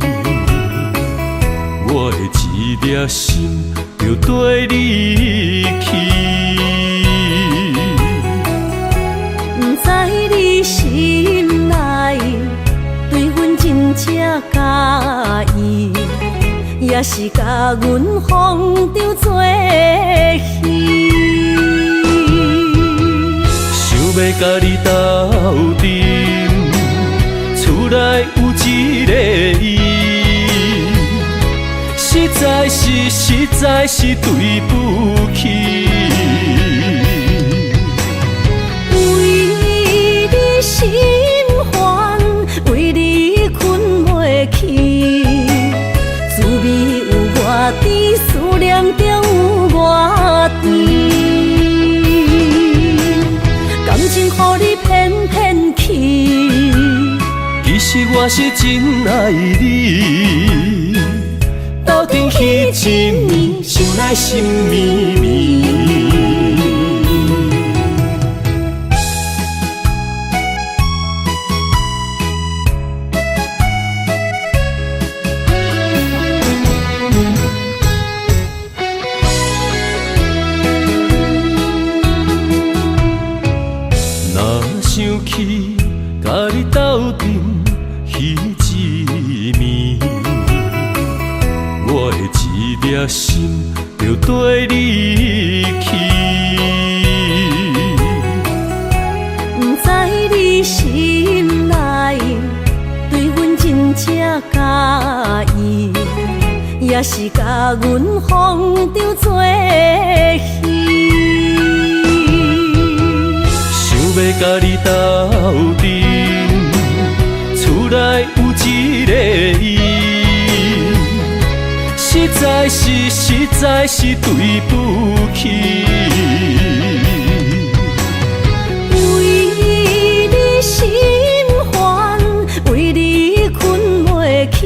我的一粒心就跟你去。不知你心内对阮真正介意，也是甲阮风中做戏。要甲你斗阵，厝内有一个伊，实在是对不起。为你心烦，为你困袂去，滋味有外甜，思念就有外甜。感情予你骗骗去，其实我是真爱你。斗阵彼一暝，想来心绵绵。心就跟你去。不知你心内对阮真正介意，也是甲阮放着做戏。想要甲你斗阵，厝内有一个伊，实在是对不起。为你心烦，为你困袂去，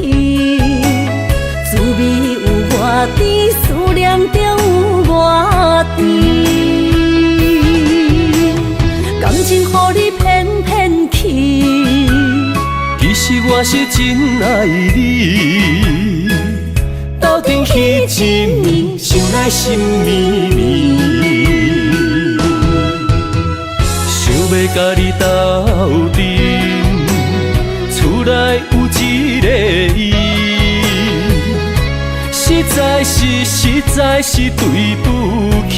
滋味有偌甜，思念就有偌甜。感情予你骗骗去，其实我是真爱你，斗阵彼一暝，想来心绵绵。想要甲你斗阵，厝内有一个伊，实在是对不起。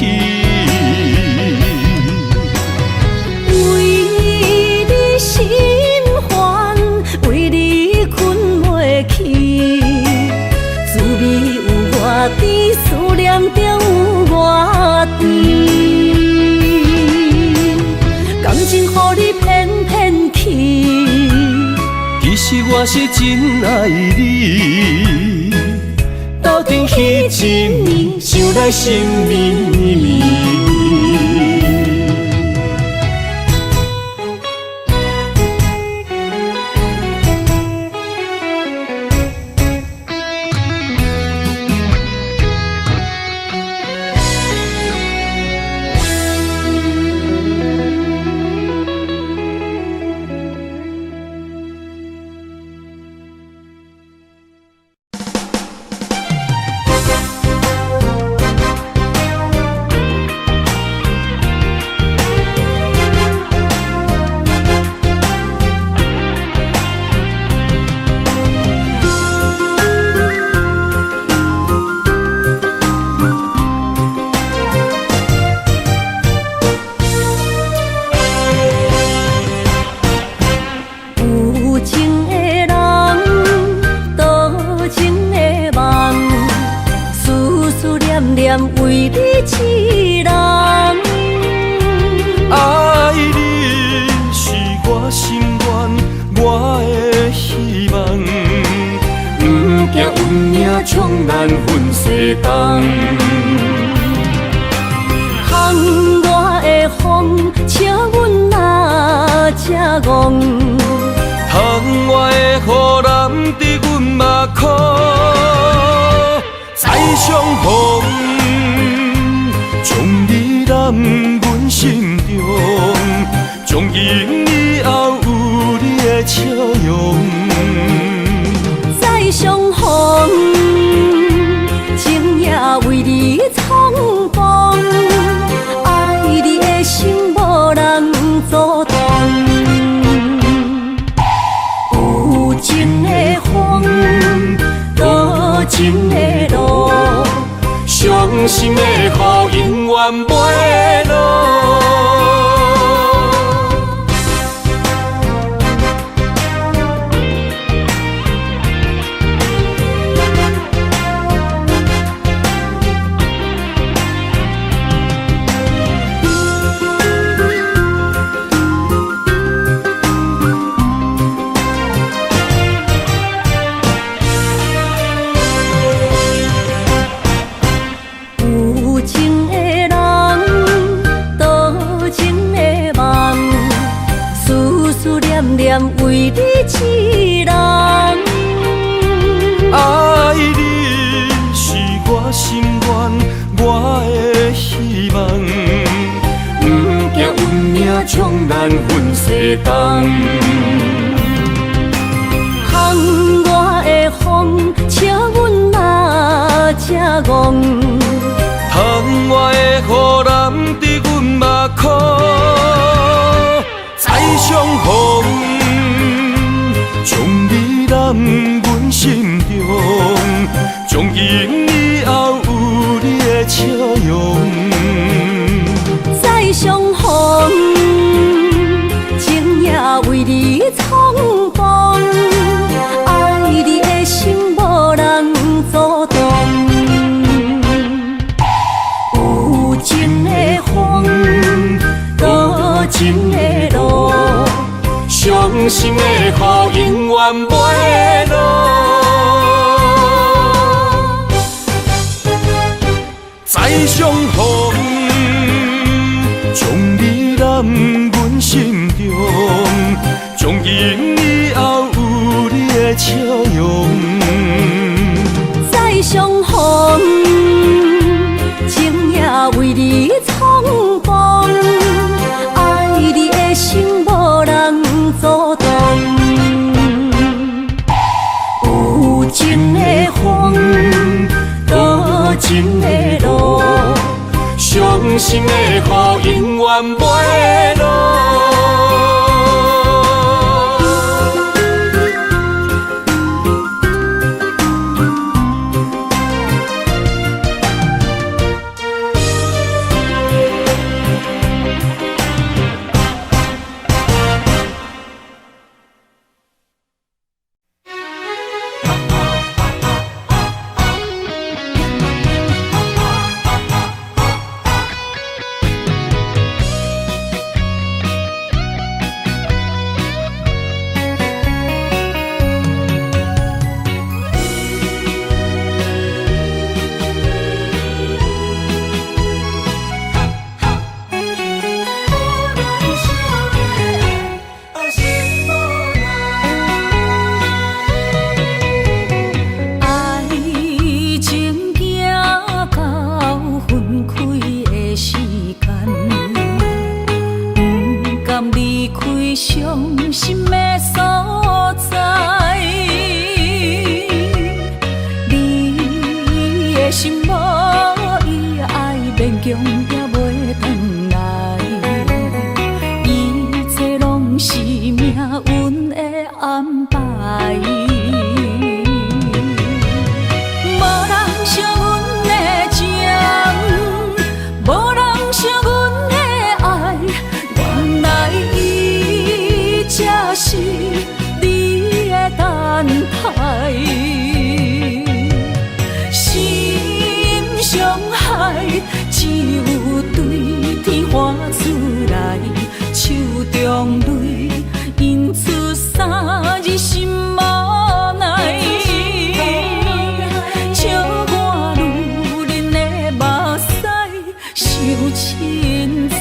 为你心烦，为你困袂去，滋味有偌甜，思念就有偌甜。感情予你骗骗去，其实我是真爱你，斗阵彼一暝，想来心绵绵。为你痴人，爱你是我心愿，我的希望。不惊运命冲咱分世东，窗外的风笑阮哪只戆，窗外的雨淋伫阮目眶，再相逢。将你揽阮心中，从今以后有你的笑容。再相逢，情也为你冲动，爱你的心无人阻挡。有情的风，多情的路。伤心的雨永远袂落。为你痴人，爱你是我心愿，我的希望。不惊运命冲咱分世东，窗外的风笑阮哪只戆，窗外的雨淋伫阮目眶，再相逢。将你揽阮心中，从今以后有笑容。再相逢，情也为你冲动，爱你的心无人阻挡。有情的风，多情的路，伤心的雨永远袂落。再相逢，将你揽阮心中，从今以后有你的笑容。再相逢，情也为你冲动，爱你的心无人阻挡。有情的风，多情的路，伤心的雨永远袂落。伤心的所在，你的心无伊爱勉强也袂转来，一切拢是命运的安排。无人惜阮的情，无人惜阮的爱，原来才是你的等待，心伤害只有对天喊出来，手中泪印出三字心无奈，笑我女人的目屎受凊彩。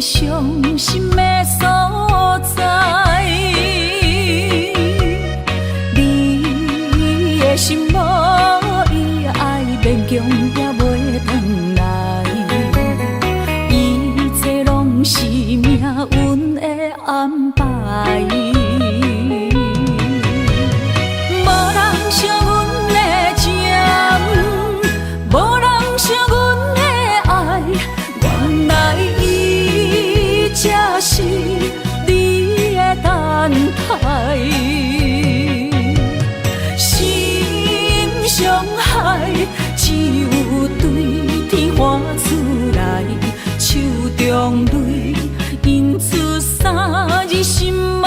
伤心的所在，你的心无伊爱勉强也袂转来，一切拢是命运的安排。无人惜阮的情，无人惜阮的爱，原来才是你的等待，心伤害只有对天喊出来，手中泪印出三字心无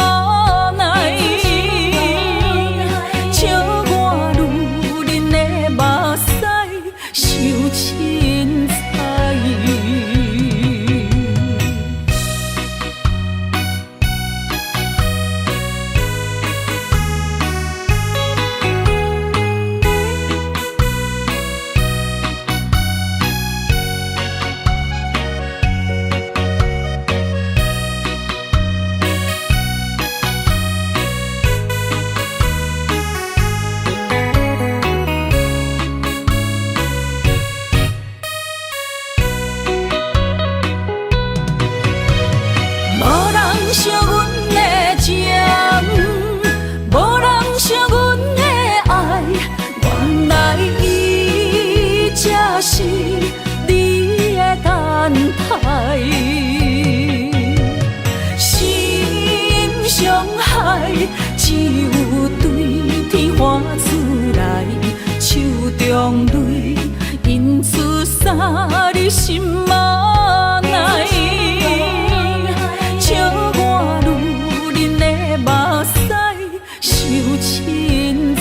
只有对天花出来，手中泪因出洒你心嘛奈，笑我女人的目屎受凊彩。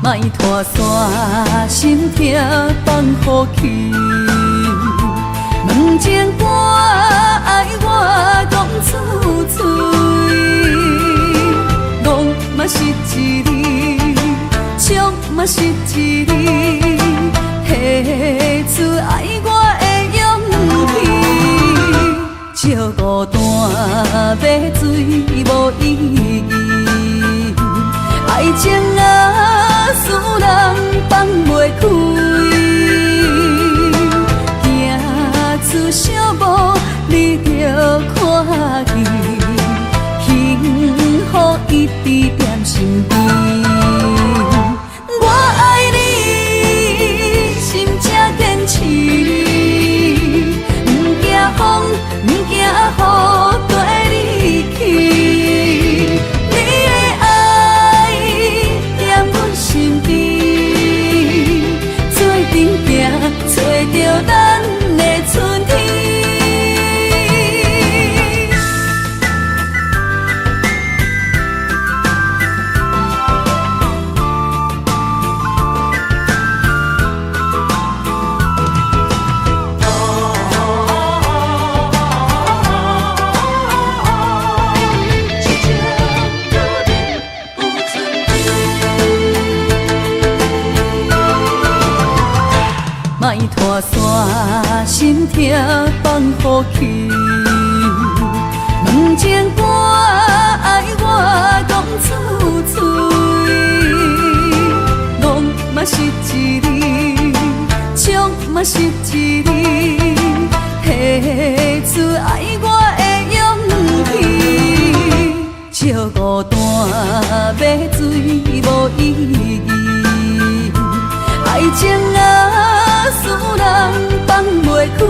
莫拖山，心痛放乎去。问情歌爱我讲出嘴，戆嘛是一字，唱嘛是一字，写出爱我的勇气。照孤单要水无意义，爱情啊，使人放袂开。行出小步，你着看见，幸福一直踮身边。我爱你，心才坚持，不惊风，不惊雨跟你去。你的爱踮阮身边，做阵行，找着咱的春天。莫拖山，心痛放乎去。问情歌爱我讲出嘴，戆嘛是一字，唱嘛是一字，写出爱我的勇气。照孤单要水无意义，爱情啊，使人放袂开。